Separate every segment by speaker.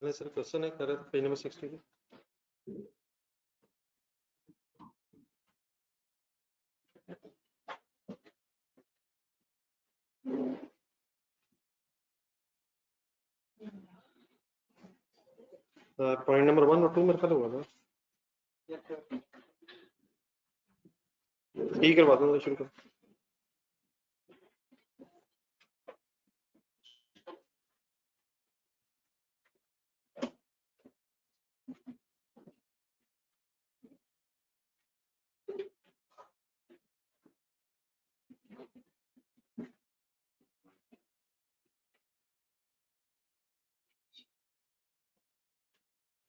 Speaker 1: मैंने सिर्फ क्वेश्चन है कर रहा था पेज नंबर 60 की। पॉइंट नंबर 1 और 2 मेरे ख्याल हुआ था। ठीक करवा दूंगा, शुरू कर।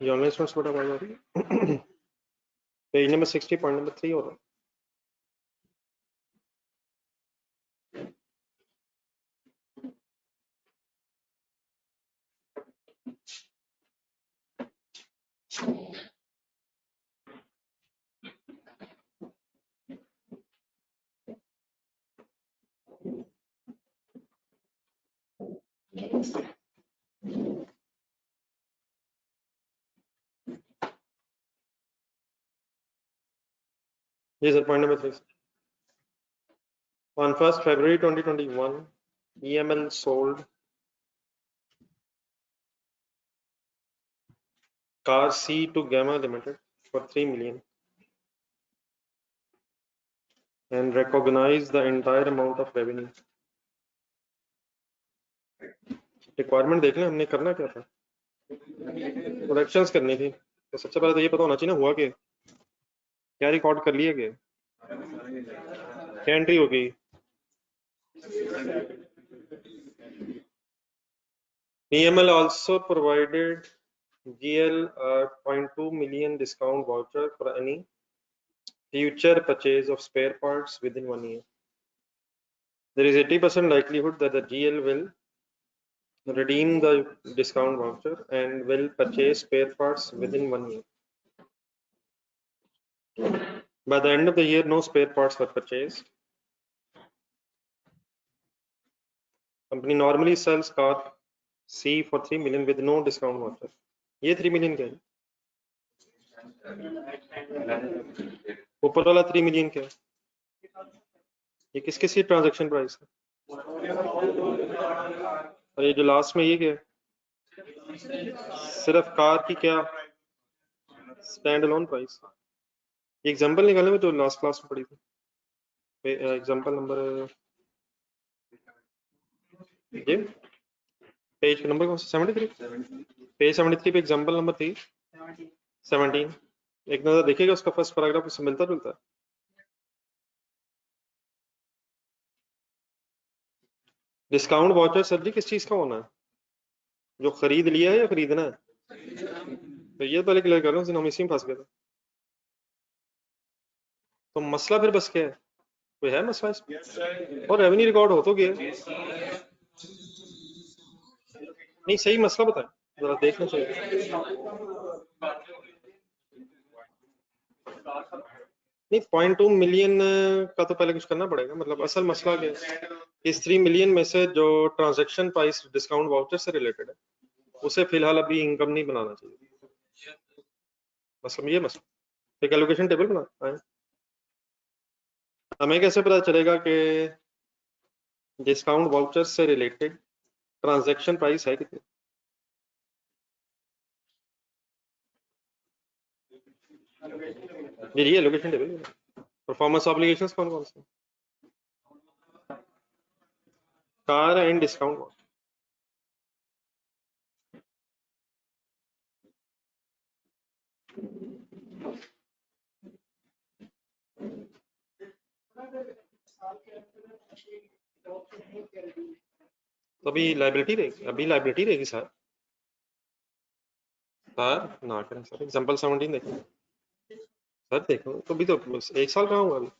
Speaker 1: ये ऑनलाइन स्टूडेंट्स बड़ा आवाज आ रही है। पेज नंबर 60 पॉइंट नंबर 3 हो रहा है। जी sir, point number 3। On 1st February 2021, EML sold car C to Gamma Limited for 3 million and recognized the entire amount of revenue. Requirement देख लें, हमने करना क्या था, प्रोडक्शंस करनी थी। तो सबसे पहले तो ये पता होना चाहिए ना हुआ कि क्या रिकॉर्ड कर लिया गया, क्या एंट्री हो गई। EML also provided GL a 0.2 million discount voucher for any future purchase of spare parts within 1 year. There is 80% likelihood that the GL will redeem the discount voucher and will purchase spare parts within 1 year. By the end of the year, no spare parts were purchased. Company normally sells car C for 3 million with no discount voucher. ये 3 million क्या है? ऊपर वाला 3 million क्या है? ये किस किस की ट्रांजैक्शन प्राइस है? और ये जो लास्ट में ये क्या है? सिर्फ कार की क्या स्टैंड अलोन प्राइस। एग्जांपल निकालने में तो लास्ट क्लास में पड़ी थी। एग्जांपल नंबर ये पेज का नंबर कौन सा? 73। पेज 73 पे एग्जांपल नंबर थी 17। एक नजर देखिएगा, उसका फर्स्ट पैराग्राफ उससे मिलता जुलता है। डिस्काउंट वाउचर सर जी किस चीज का होना है? जो खरीद लिया है या खरीदना है? तो ये पहले क्लियर कर रहा हूँ, हम इसी में फंस गए थे। तो मसला फिर बस क्या है? कोई है मसला इसमें? और रेवेन्यू रिकॉर्ड हो तो गया। नहीं, सही मसला बताएं, जरा देखना चाहिए। नहीं, 0.2 मिलियन का तो पहले कुछ करना पड़ेगा। मतलब असल मसला क्या है? इस 3 मिलियन में से जो ट्रांजैक्शन प्राइस डिस्काउंट वाउचर से रिलेटेड है, उसे फिलहाल अभी इनकम नहीं बनाना चाहिए। मतलब ये मसला, एक एलोकेशन टेबल बना है। हमें कैसे पता चलेगा कि डिस्काउंट वाउचर से रिलेटेड ट्रांजैक्शन प्राइस है कितनी? ये एलोकेशन टेबल। परफॉर्मेंस ऑब्लिगेशंस कौन कौन से? Car and discount voucher. तो अभी लाइबिलिटी रहेगी, अभी लाइबिलिटी रहेगी सर। सर ना करें सर, एग्जांपल 17 देखो सर, देखो तो भी तो एक साल कहाँ हुआ अभी।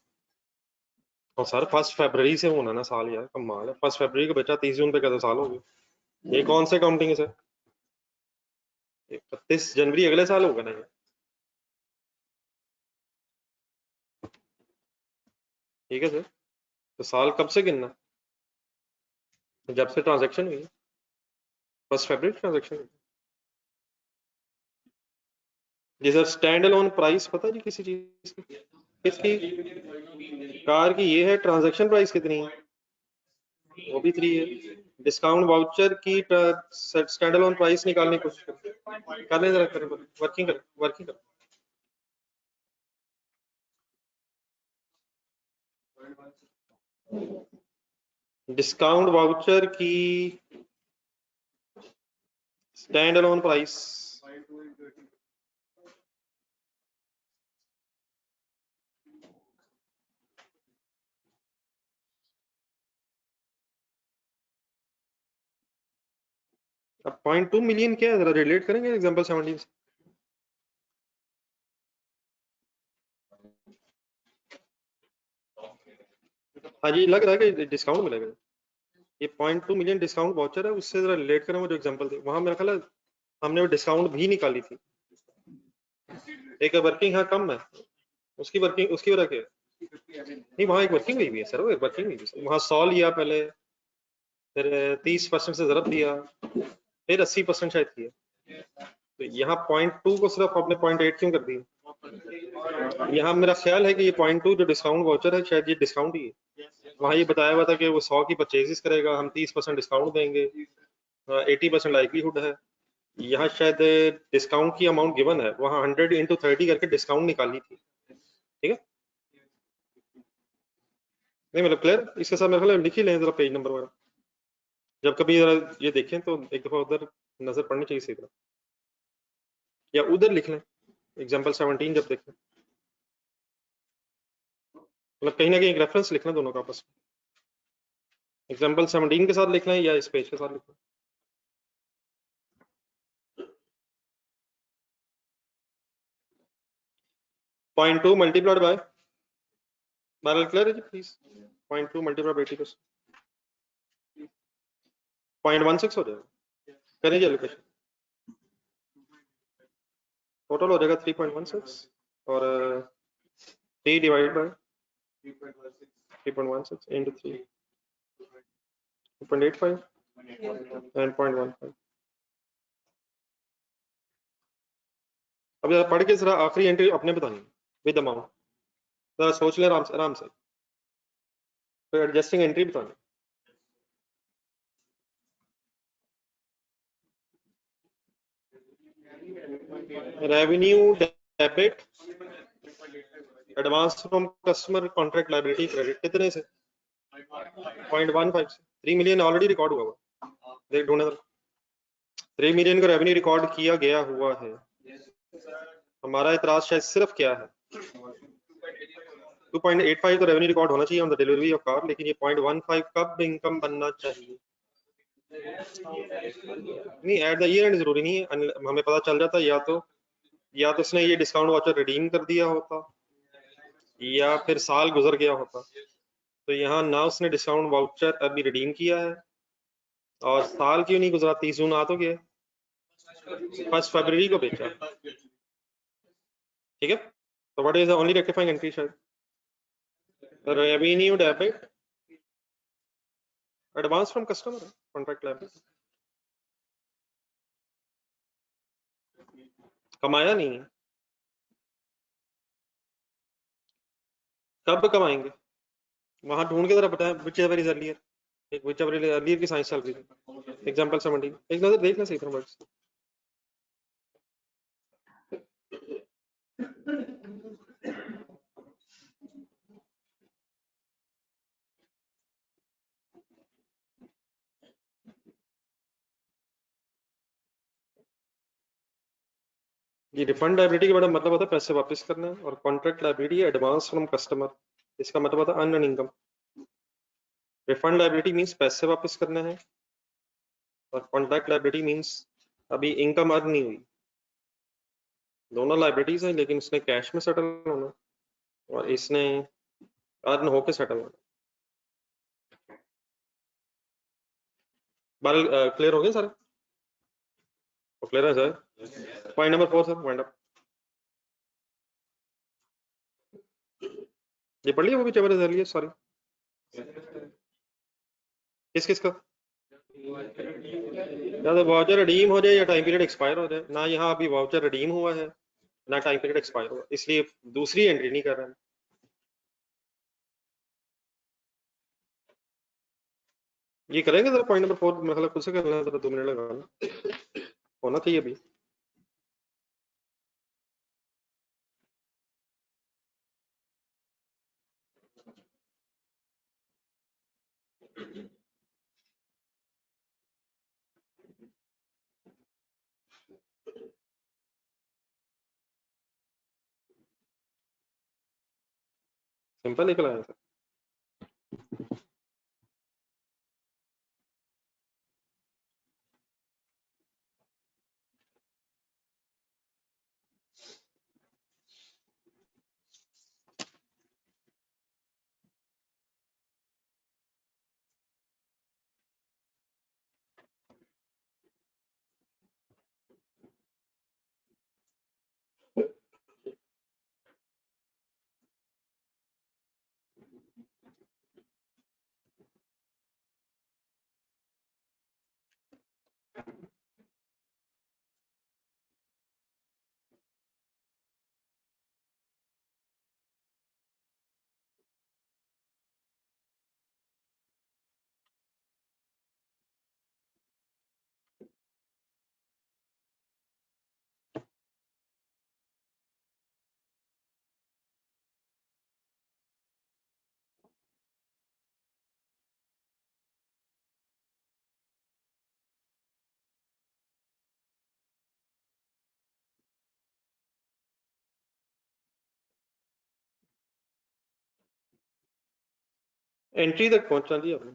Speaker 1: और सर 1 फरवरी से होना ना साल, यार कमाल है। 1 फरवरी को बेचा, 30 जून पे कैसे साल हो गए? ये कौन से काउंटिंग है सर? 31 जनवरी अगले साल होगा ना ये? ठीक है सर, तो साल कब से गिनना? जब से ट्रांजैक्शन हुई। 1 फरवरी ट्रांजैक्शन हुई। जी सर, स्टैंड अलोन प्राइस पता जी किसी चीज की? किसकी? कार की ये है। ट्रांजैक्शन प्राइस कितनी है? वो भी 3 है। डिस्काउंट वाउचर की स्टैंड अलोन प्राइस निकालने की कोशिश कर लें, जरा करें, वर्किंग कर, वर्किंग कर। डिस्काउंट वाउचर की स्टैंड अलोन प्राइस। अब 0.2 मिलियन क्या है, जरा रिलेट करेंगे एग्जांपल 17 से। हाँ जी, लग रहा है कि डिस्काउंट मिलेगा। ये 0.2 मिलियन डिस्काउंट वाउचर है, उससे जरा रिलेट करें। वो जो एग्जांपल थे वहां मेरा ख्याल है हमने वो डिस्काउंट भी निकाली थी। एक वर्किंग हाँ कम है, उसकी वर्किंग उसकी वजह क्या है? नहीं, वहाँ एक वर्किंग हुई भी है सर, वो एक वर्किंग हुई है वहाँ 100 लिया पहले, फिर 30% से ज़रब दिया, फिर 80% शायद किया। तो यहाँ 0.2 को सिर्फ आपने 0.8 क्यों कर दिया? यहाँ मेरा ख्याल है कि ये 0.2 जो डिस्काउंट वाउचर है शायद ये डिस्काउंट ही है। वहाँ ये बताया हुआ था कि वो 100 की परचेजेस करेगा, हम 30% डिस्काउंट देंगे, 80% लाइवलीहुड है। यहाँ शायद डिस्काउंट की अमाउंट गिवन है, वहाँ 100 into 30 करके डिस्काउंट निकालनी थी। ठीक है, नहीं मतलब क्लियर? इसके साथ मेरे ख्याल लिख ही लें जरा पेज नंबर वगैरह, जब कभी जरा ये देखें तो एक दफा उधर नजर पड़नी चाहिए सीधा, या उधर लिख लें एग्जांपल 17 जब देखें, मतलब कहीं ना कहीं एक रेफरेंस लिखना दोनों का आपस में। एग्जांपल 17 के साथ लिखना है या इस पेज के साथ लिखना है? 0.2 मल्टीप्लाइड बाय, बैरल क्लियर है जी प्लीज? 0.2 मल्टीप्लाइड बाय 80%, 0.16 हो जाएगा। करें जी एलोकेशन, टोटल हो जाएगा 3.16 और 3 डिवाइड बाय 3.16 into 3, 2.85 and 0.15। अब जरा पढ़ के जरा आखिरी एंट्री अपने बतानी विद अमाउंट, जरा सोच लें आराम से आराम से, फिर एडजस्टिंग एंट्री बतानी। Revenue debit advance from customer contract liability credit कितने से? 0.15 से। 3 मिलियन ऑलरेडी रिकॉर्ड हुआ हुआ, देख ढूंढे 3 मिलियन का रेवेन्यू रिकॉर्ड किया गया हुआ है। हमारा इतराज शायद सिर्फ क्या है, 2.85 तो रेवेन्यू रिकॉर्ड होना चाहिए on the delivery of car, लेकिन ये 0.15 कब इनकम बनना चाहिए? नहीं, एट द ईयर एंड जरूरी नहीं है, हमें पता चल जाता या तो उसने ये डिस्काउंट वाउचर रिडीम कर दिया होता या फिर साल गुजर गया होता। तो यहाँ ना उसने डिस्काउंट वाउचर अभी रिडीम किया है और साल क्यों नहीं गुजरा, 30 जून आ तो गया, 1 फरवरी को बेचा। ठीक है, तो what is the only rectifying entry? शायद revenue debit advance from customer contract liability, कमाया नहीं है, कब कमाएंगे? वहां ढूंढ के जरा बताएं, विच एवर इज अर्लियर, एक विच एवर इज अर्लियर की साइंस चल रही थी। एग्जांपल 17 एक नजर देखना सही तरह वर्ड्स। ये रिफंड लायबिलिटी का बड़ा मतलब होता है पैसे वापस करना, और contract liability advance from customer, इसका मतलब होता है earn income. Refund liability means पैसे वापस करना है, और कॉन्ट्रैक्ट लायबिलिटी मींस अभी इनकम अर्न नहीं हुई। दोनों लायबिलिटीज हैं, लेकिन इसने कैश में सेटल होना और इसने अर्न होके सेटल होना। बाल क्लियर हो गए सर? क्लियर है sir? Point number 4 sir, wind up. ये पढ़ लिया वो भी चेवर है, सॉरी किस किस का? या तो वाउचर रिडीम हो जाए या टाइम पीरियड एक्सपायर हो जाए ना। यहाँ अभी वाउचर रिडीम हुआ है ना टाइम पीरियड एक्सपायर हुआ, इसलिए दूसरी एंट्री नहीं कर रहे हैं। ये करेंगे जरा पॉइंट नंबर 4, मतलब खुद से कर लेना, जरा 2 मिनट लगा होना चाहिए अभी। सिंपल निकला है सर। एंट्री तक पहुंचा दिया आपने।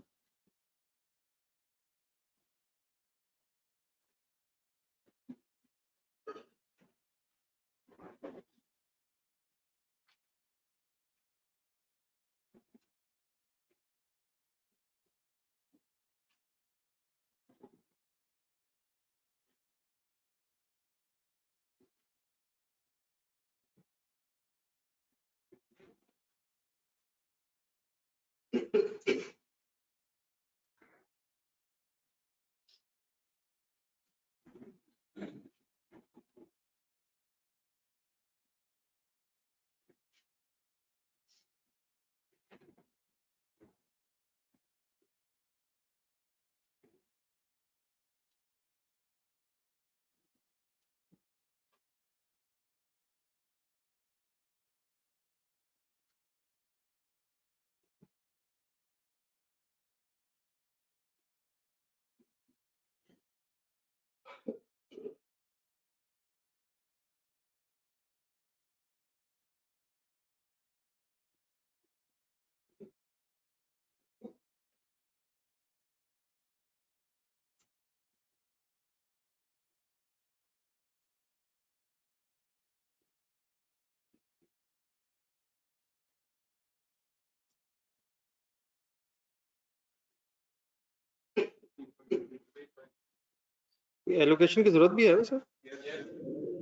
Speaker 1: एलोकेशन की जरूरत भी है वैसे,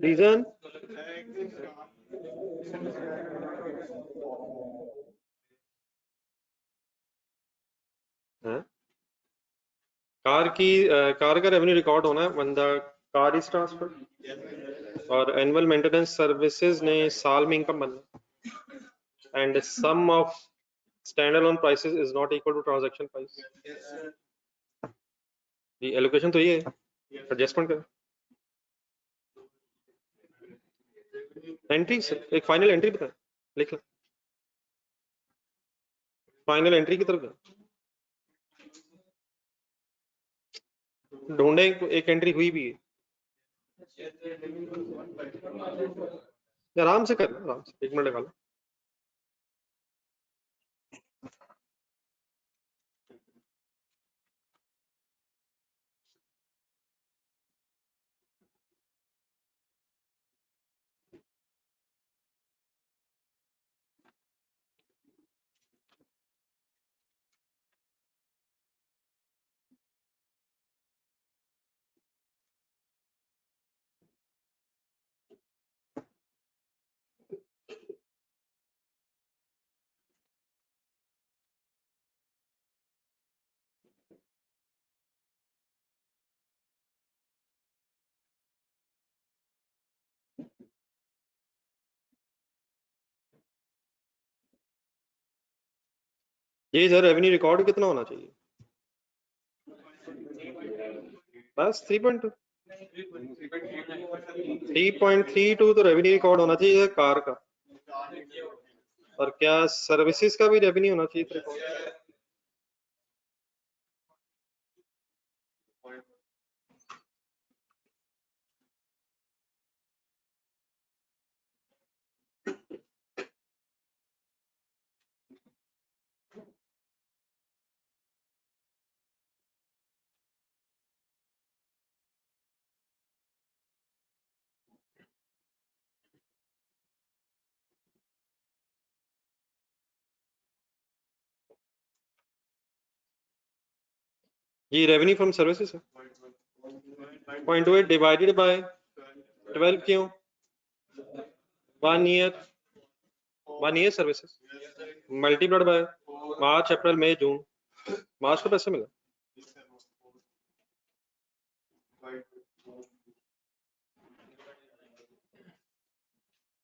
Speaker 1: रीजन है कार का रेवेन्यू रिकॉर्ड होना है when the car is transferred, और एनुअल मेंटेनेंस सर्विसेज ने साल में इनकम बनना, and sum of stand alone prices is not equal to transaction price. ये एलोकेशन तो ये है, एडजस्टमेंट कर एंट्री, एक फाइनल एंट्री बता, लिख लो फाइनल एंट्री की तरफ ढूंढे, एक एंट्री हुई भी है, आराम से कर, आराम से 1 मिनट लगा लो। ये सर रेवेन्यू रिकॉर्ड कितना होना चाहिए? बस 3.2। 3.32 तो रेवेन्यू रिकॉर्ड होना चाहिए कार का। और क्या सर्विसेज का भी रेवेन्यू होना चाहिए रिकॉर्ड? ये रेवेन्यू फ्रॉम सर्विसेज है। 0.28 डिवाइडेड बाय 12 क्यों? 1 year services multiplied by March April May June. मार्च को पैसे मिले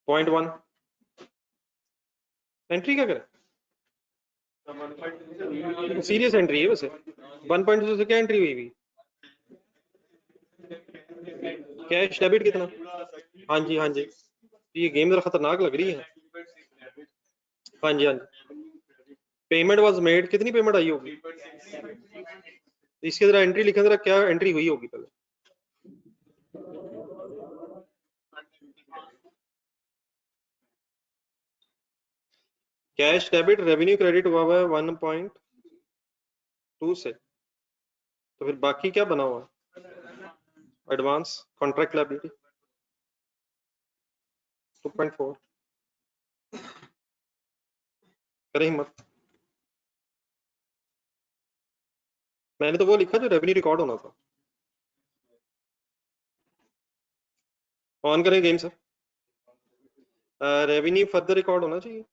Speaker 1: 0.1। एंट्री क्या करें? सीरियस एंट्री है वैसे। 1.2 से क्या एंट्री हुई भी? कैश डेबिट कितना? हाँ जी हाँ जी, ये गेम जरा खतरनाक लग रही है। हाँ जी हाँ जी। पेमेंट वाज मेड, कितनी पेमेंट आई होगी इसके? जरा एंट्री लिखें जरा, क्या एंट्री हुई होगी पहले। कैश डेबिट रेवेन्यू क्रेडिट हुआ हुआ है 1.2 से, तो फिर बाकी क्या बना हुआ है? Advance contract liability 2.4। करें हिम्मत। मैंने तो वो लिखा जो रेवेन्यू रिकॉर्ड होना था। ऑन करें game sir. Revenue further record होना चाहिए।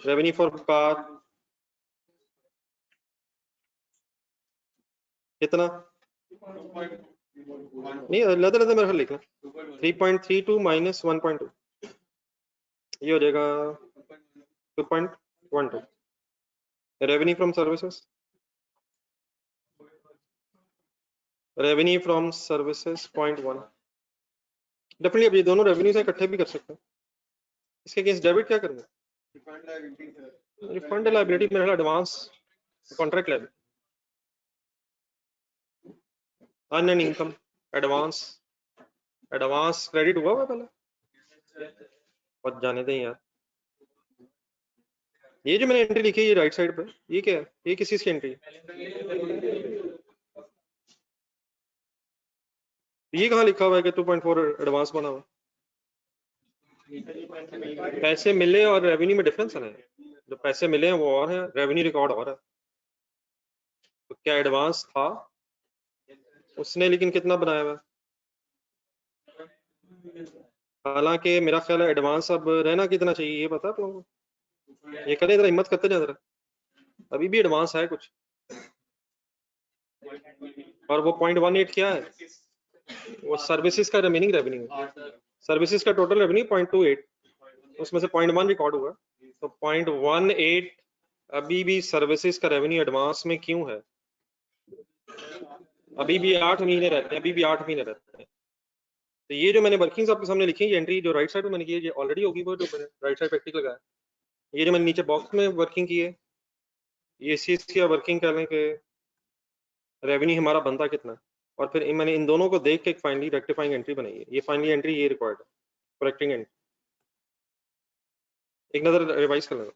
Speaker 1: रेवेन्यू फॉर कार कितना? नहीं अलग अलग मेरे ख्याल लिखना। 3.32 माइनस 1.2 ये हो जाएगा 2.12। Revenue from services, revenue from services 0.1। Definitely अब ये दोनों रेवेन्यू से इकट्ठे भी कर सकते हैं। इसके अगेंस्ट डेबिट क्या करेंगे? रिफंड लायबिलिटी मेरा advance contract liability, earn income advance. Advance credit हुआ हुआ पहले, और जाने दें यार। ये जो मैंने एंट्री लिखी है ये राइट साइड पे, ये क्या है? ये किस चीज की एंट्री है? ये कहाँ लिखा हुआ है कि 2.4 एडवांस बना हुआ? पैसे मिले और रेवेन्यू में डिफरेंस है। जो पैसे मिले हैं वो और है, रेवेन्यू रिकॉर्ड और है। तो क्या एडवांस था उसने, लेकिन कितना बनाया हुआ? हालांकि मेरा ख्याल है एडवांस अब रहना कितना चाहिए ये पता आप लोगों को? ये करें जरा, हिम्मत करते जाए जरा। अभी भी एडवांस है कुछ, और वो 0.18 क्या है? वो सर्विसेज का रिमेनिंग रेवेन्यू। सर्विसेज का टोटल रेवेन्यू 0.28, उसमें से 0.1 रिकॉर्ड हुआ, तो 0.18 अभी भी सर्विसेज का रेवेन्यू एडवांस में क्यों है? अभी भी 8 महीने रहते हैं, अभी भी 8 महीने रहते हैं। तो ये जो मैंने वर्किंग आपके सामने लिखी है, ये एंट्री जो राइट साइड में मैंने की है ये ऑलरेडी होगी, वो जो मैंने राइट साइड पे टिक लगाया। ये जो मैंने नीचे बॉक्स में वर्किंग की है, ये इस चीज की वर्किंग कर लें कि रेवेन्यू हमारा बनता कितना है, और फिर मैंने इन दोनों को देख के एक फाइनली रेक्टिफाइंग एंट्री बनाई है। ये फाइनली एंट्री ये रिक्वायर्ड है, करेक्टिंग एंट्री। एक नजर रिवाइज कर लेना।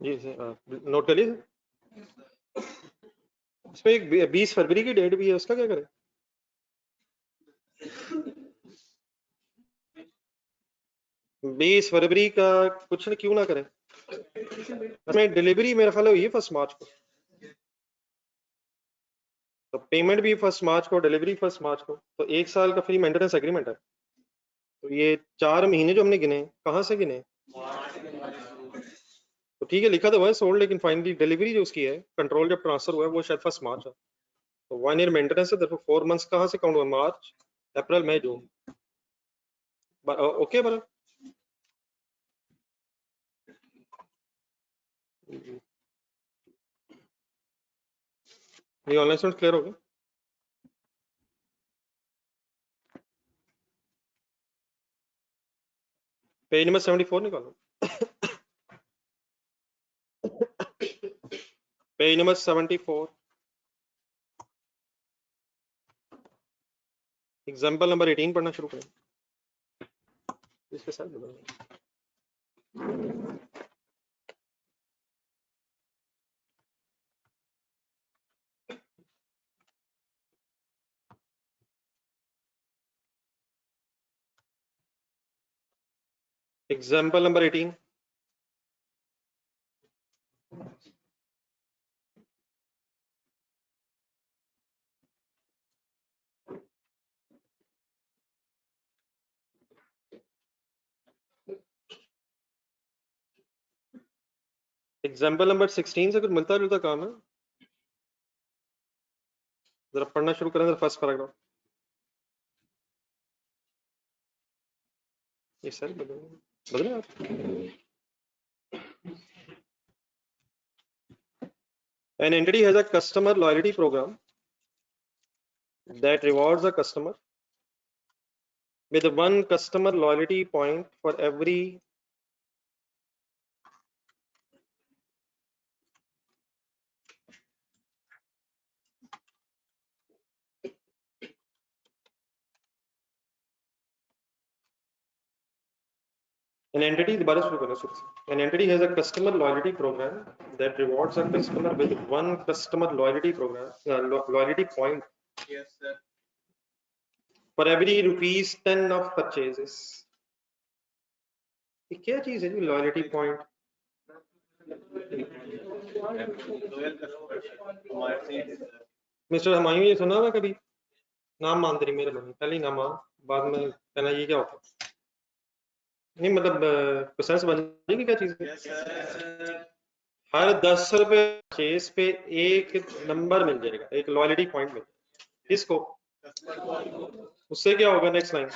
Speaker 1: जी नोट कर लीजिए। इसमें एक 20 फरवरी की डेट भी है, उसका क्या करें? बीस फरवरी का कुछ क्यों ना करें? इसमें डिलीवरी मेरा ख्याल हुई है 1 मार्च को, तो पेमेंट भी 1 मार्च को, डिलीवरी 1 मार्च को, तो 1 साल का फ्री मेंटेनेंस एग्रीमेंट है। तो ये 4 महीने जो हमने गिने, कहाँ से गिने? तो ठीक है, लिखा तो हुआ है सोल्ड, लेकिन फाइनली डिलीवरी जो उसकी है, कंट्रोल जब ट्रांसफर हुआ है वो शायद 1 मार्च है। तो 1 ईयर मेंटेनेंस है, देखो 4 मंथ्स कहाँ से काउंट हुआ? मार्च, अप्रैल, मई, जून। ओके बराबर। ये ऑनलाइन स्टूडेंट क्लियर हो गया? पेज नंबर 74 निकालो। पेज नंबर 74, एग्जाम्पल नंबर 18 पढ़ना शुरू करें। इसके साथ एग्जाम्पल नंबर 18। एग्जाम्पल नंबर 16 से कुछ मिलता जुलता काम है, जरा पढ़ना शुरू करें। फर्स्ट पैराग्राफ ये सर बदले आप। An entity has a customer loyalty program that rewards a customer with 1 customer loyalty point for every an entity दोबारा शुरू करना शुरू से। An entity has a customer loyalty program that rewards a customer with 1 customer loyalty program loyalty point for every ₹10 of purchases। ये क्या चीज है जी loyalty point? Mister Humayun, ये सुना हुआ कभी? नाम मान तेरी मेहरबानी, पहले ही नाम मान, बाद में कहना ये क्या होता है। नहीं मतलब सेंस बन जाएगी क्या चीज है? हर 10 रुपए परचेज पे एक नंबर मिल जाएगा, एक लॉयल्टी पॉइंट मिल जाएगा। किसको? उससे क्या होगा? Next line,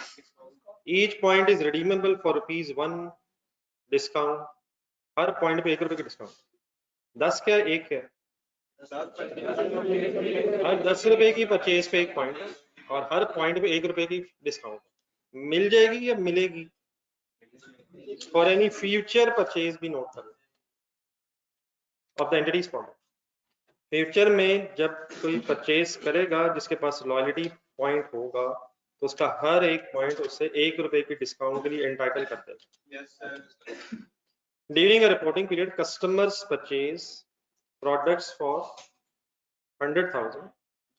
Speaker 1: each point is redeemable for ₹1 discount. Her point पे 1 रुपए का डिस्काउंट। 10 क्या? 1 क्या? हर 10 रुपए की परचेज पे 1 पॉइंट, और हर पॉइंट पे 1 रुपए की डिस्काउंट मिल जाएगी या मिलेगी? फॉर एनी फ्यूचर परचेज भी नोट करो of the entities form. Future में जब कोई परचेज करेगा जिसके पास लॉयल्टी पॉइंट होगा, तो उसका हर एक पॉइंट उससे 1 रुपए की डिस्काउंट के लिए एंटाइटल कर देगा। During a reporting period customers purchase products for 100,000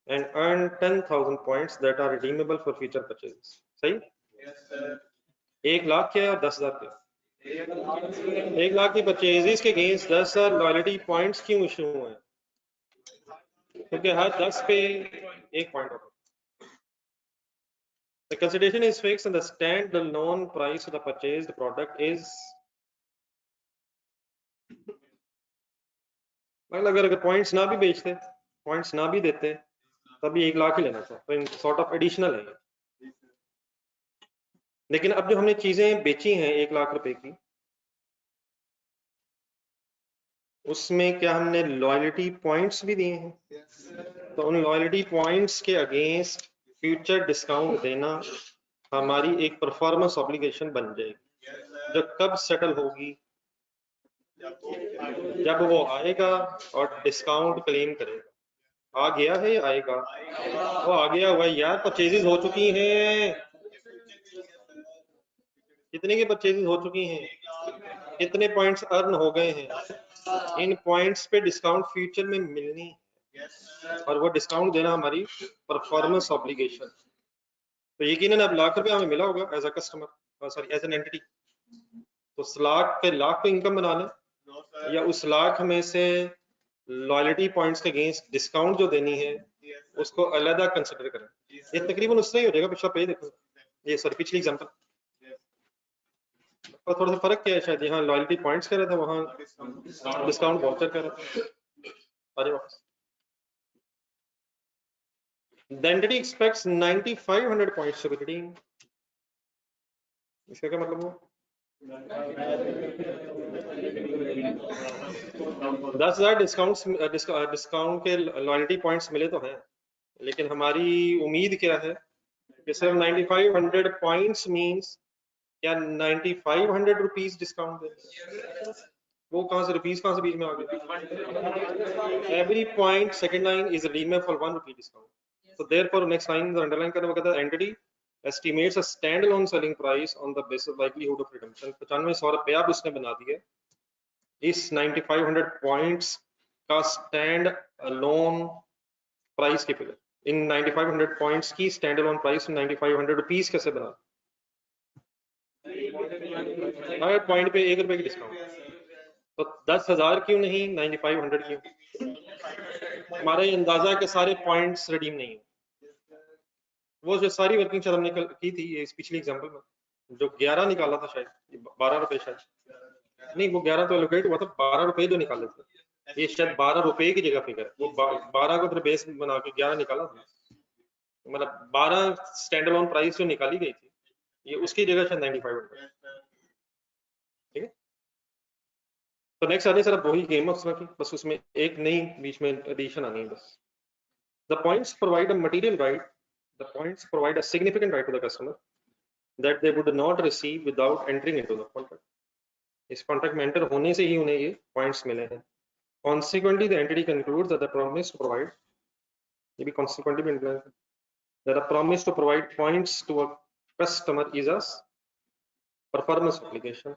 Speaker 1: and earn 10,000 points that are redeemable for future purchases। सही? 1 लाख क्या है और 10,000 क्या? 1 लाख की परचेजेस के अगेंस्ट 10,000 लॉयल्टी पॉइंट्स क्यों इशू हुए हैं? क्योंकि हर 10 पे 1 पॉइंट होगा। The consideration is fixed and the stand-alone price of the purchased product is, मतलब अगर पॉइंट्स ना भी बेचते, पॉइंट्स ना भी देते, तभी 1 लाख ही लेना था, तो सॉर्ट ऑफ एडिशनल है। लेकिन अब जो हमने चीजें बेची हैं 1 लाख रुपए की, उसमें क्या हमने लॉयल्टी पॉइंट्स भी दिए हैं? तो उन लॉयल्टी पॉइंट्स के अगेंस्ट फ्यूचर डिस्काउंट देना हमारी एक परफॉर्मेंस ऑब्लिगेशन बन जाएगी, जो कब सेटल होगी? जब वो आएगा और डिस्काउंट क्लेम करेगा। आ गया है या आएगा? वो आ गया हुआ यार, परचेजेस हो चुकी हैं। कितने की परचेजेस हो चुकी हैं, कितने पॉइंट्स अर्न हो गए हैं, इन पॉइंट्स पे डिस्काउंट फ्यूचर में मिलनी है, और वो डिस्काउंट देना हमारी परफॉर्मेंस ऑब्लिगेशन। तो यकीनन अब ₹1,00,000 हमें मिला होगा as a customer, sorry as an entity, तो उस लाख पे इनकम बना लें, या उस लाख में से लॉयल्टी पॉइंट्स के अगेंस्ट डिस्काउंट जो देनी है उसको अलग कंसिडर करें। ये तकरीबन उससे ही हो जाएगा। पिछला पेज देखो, ये सॉरी पिछली एग्जांपल, और थोड़ा सा फर्क क्या है, शायद यहाँ लॉयल्टी पॉइंट्स कह रहा था, वहाँ डिस्काउंट वाउचर कह रहा था। अरे वापस, the entity expects 9500 points to be redeemed। इसका क्या मतलब हुआ? 10,000 डिस्काउंट के लॉयल्टी पॉइंट्स मिले तो हैं, लेकिन हमारी उम्मीद क्या है कि सिर्फ 9500 पॉइंट्स मींस क्या 9500 रुपीस डिस्काउंट दें? वो कहाँ से रुपीस कहाँ से बीच में आ गए? Every point, second line is redeemable for ₹1 discount. So therefore next line underline करना, वो कहता है entity estimates a standalone selling price on the basis of likelihood of redemption। 9500 रुपया अब उसने बना दिया इस 9500 पॉइंट्स का स्टैंड अलोन प्राइस की फिगर। इन 9500 पॉइंट्स की स्टैंड अलोन प्राइस 9500 रुपीस कैसे बना? हर पॉइंट पे ₹1 की डिस्काउंट, तो 10,000 क्यों नहीं, 9500 क्यों? हमारा ये अंदाजा कि सारे पॉइंट्स रिडीम नहीं है। वो जो सारी वर्किंग शायद हमने की थी ये इस पिछली एग्जांपल में, जो 11 निकाला था शायद, ₹12 शायद नहीं, वो 11 तो एलोकेट हुआ था, ₹12 जो निकाले थे, ये शायद ₹12 की जगह फिगर है। वो 12 को फिर बेस बना के 11 निकाला था, मतलब 12 स्टैंड अलोन प्राइस जो निकाली गई थी, ये उसकी जगह शायद 9500। ठीक है, तो नेक्स्ट आने सर वही गेम है उसमें की, बस उसमें एक नई बीच में एडिशन आनी है बस। The points provide a material right, the points provide a significant right to the customer that they would not receive without entering into the contract। इस कॉन्ट्रैक्ट में एंटर होने से ही उन्हें ये पॉइंट्स मिले हैं। Consequently, the entity concludes that the promise to provide, ये भी consequently भी implies है, that the promise to provide points to a customer is a performance obligation।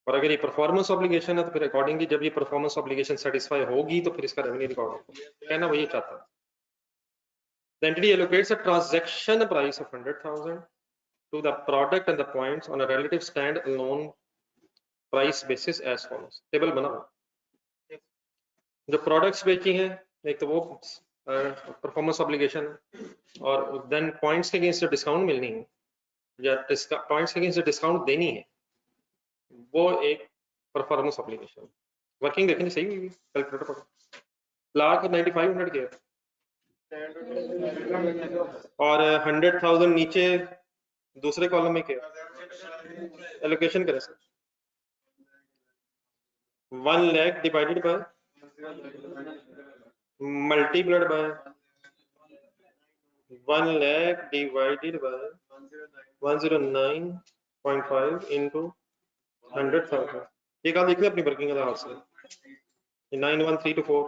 Speaker 1: और अगर ये परफॉर्मेंस ऑब्लिगेशन है तो फिर अकॉर्डिंगली जब ये परफॉर्मेंस ऑब्लिगेशन सेटिस्फाई होगी तो फिर इसका रेवेन्यू रिकॉर्ड होगा। कहना वही चाहता है। The entity allocates a transaction price of 100,000 to the product and the points on a relative stand-alone price basis as follows। Table बनाओ, जो प्रोडक्ट्स बेची हैं एक तो वो परफॉर्मेंस ऑब्लिगेशन है, और देन पॉइंट्स के अगेंस्ट जो डिस्काउंट मिलनी है या पॉइंट्स के अगेंस्ट जो डिस्काउंट देनी है वो एक परफॉर्मेंस ऑब्लिगेशन। वर्किंग देखेंगे सही हुई कैलकुलेटर पर, ₹1,95,000 के और 100,000 नीचे दूसरे कॉलम में क्या एलोकेशन करें sir? 1 lakh divided by multiplied by 1 lakh divided by 109.5 into 100,000। ये कहा देखिए अपनी वर्किंग का हाथ से 9132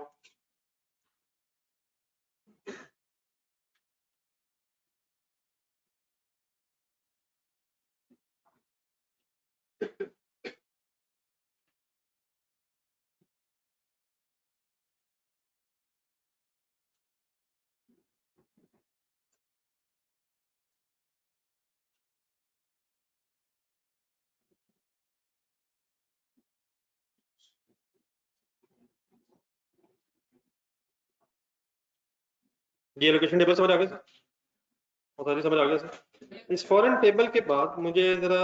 Speaker 1: ये लोकेशन टेबल समझ आ गया सर? सारी समझ आ गया सर? इस फॉरेन टेबल के बाद मुझे जरा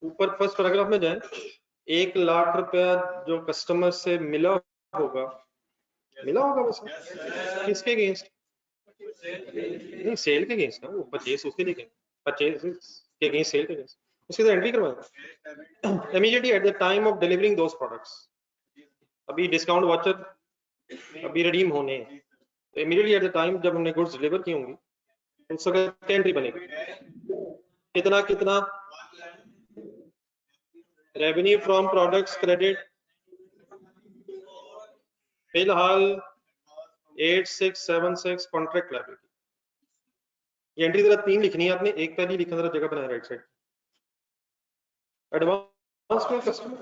Speaker 1: ऊपर फर्स्ट पैराग्राफ में जाएं। ₹1,00,000 जो कस्टमर से मिला होगा बस किसके अगेंस्ट? नहीं, सेल के अगेंस्ट ना, वो परचेज उसके लिए, परचेज के अगेंस्ट, सेल के अगेंस्ट उसकी तो एंट्री करवाएगा। Immediately at the time of delivering those products, अभी डिस्काउंट वाउचर अभी रिडीम होने हैं, तो इमीडिएटली एट द टाइम जब हमने गुड्स डिलीवर की होंगी उस वक्त एंट्री बनेगी। कितना कितना रेवेन्यू फ्रॉम प्रोडक्ट्स क्रेडिट, फिलहाल 8676 कॉन्ट्रैक्ट लायबिलिटी। ये एंट्री जरा 3 लिखनी है आपने, एक पहली लिखा जरा जगह बनाए राइट साइड, एडवांस में कस्टमर,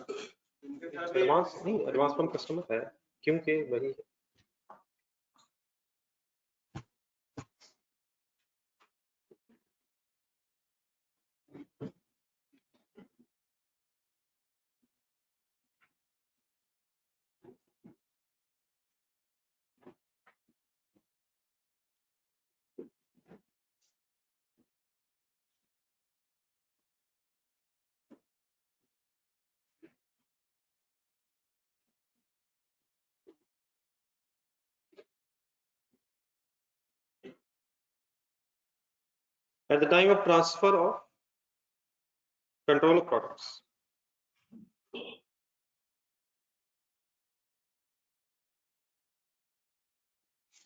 Speaker 1: एडवांस नहीं, एडवांस में कस्टमर है क्योंकि वही है। At the time of transfer of control of products,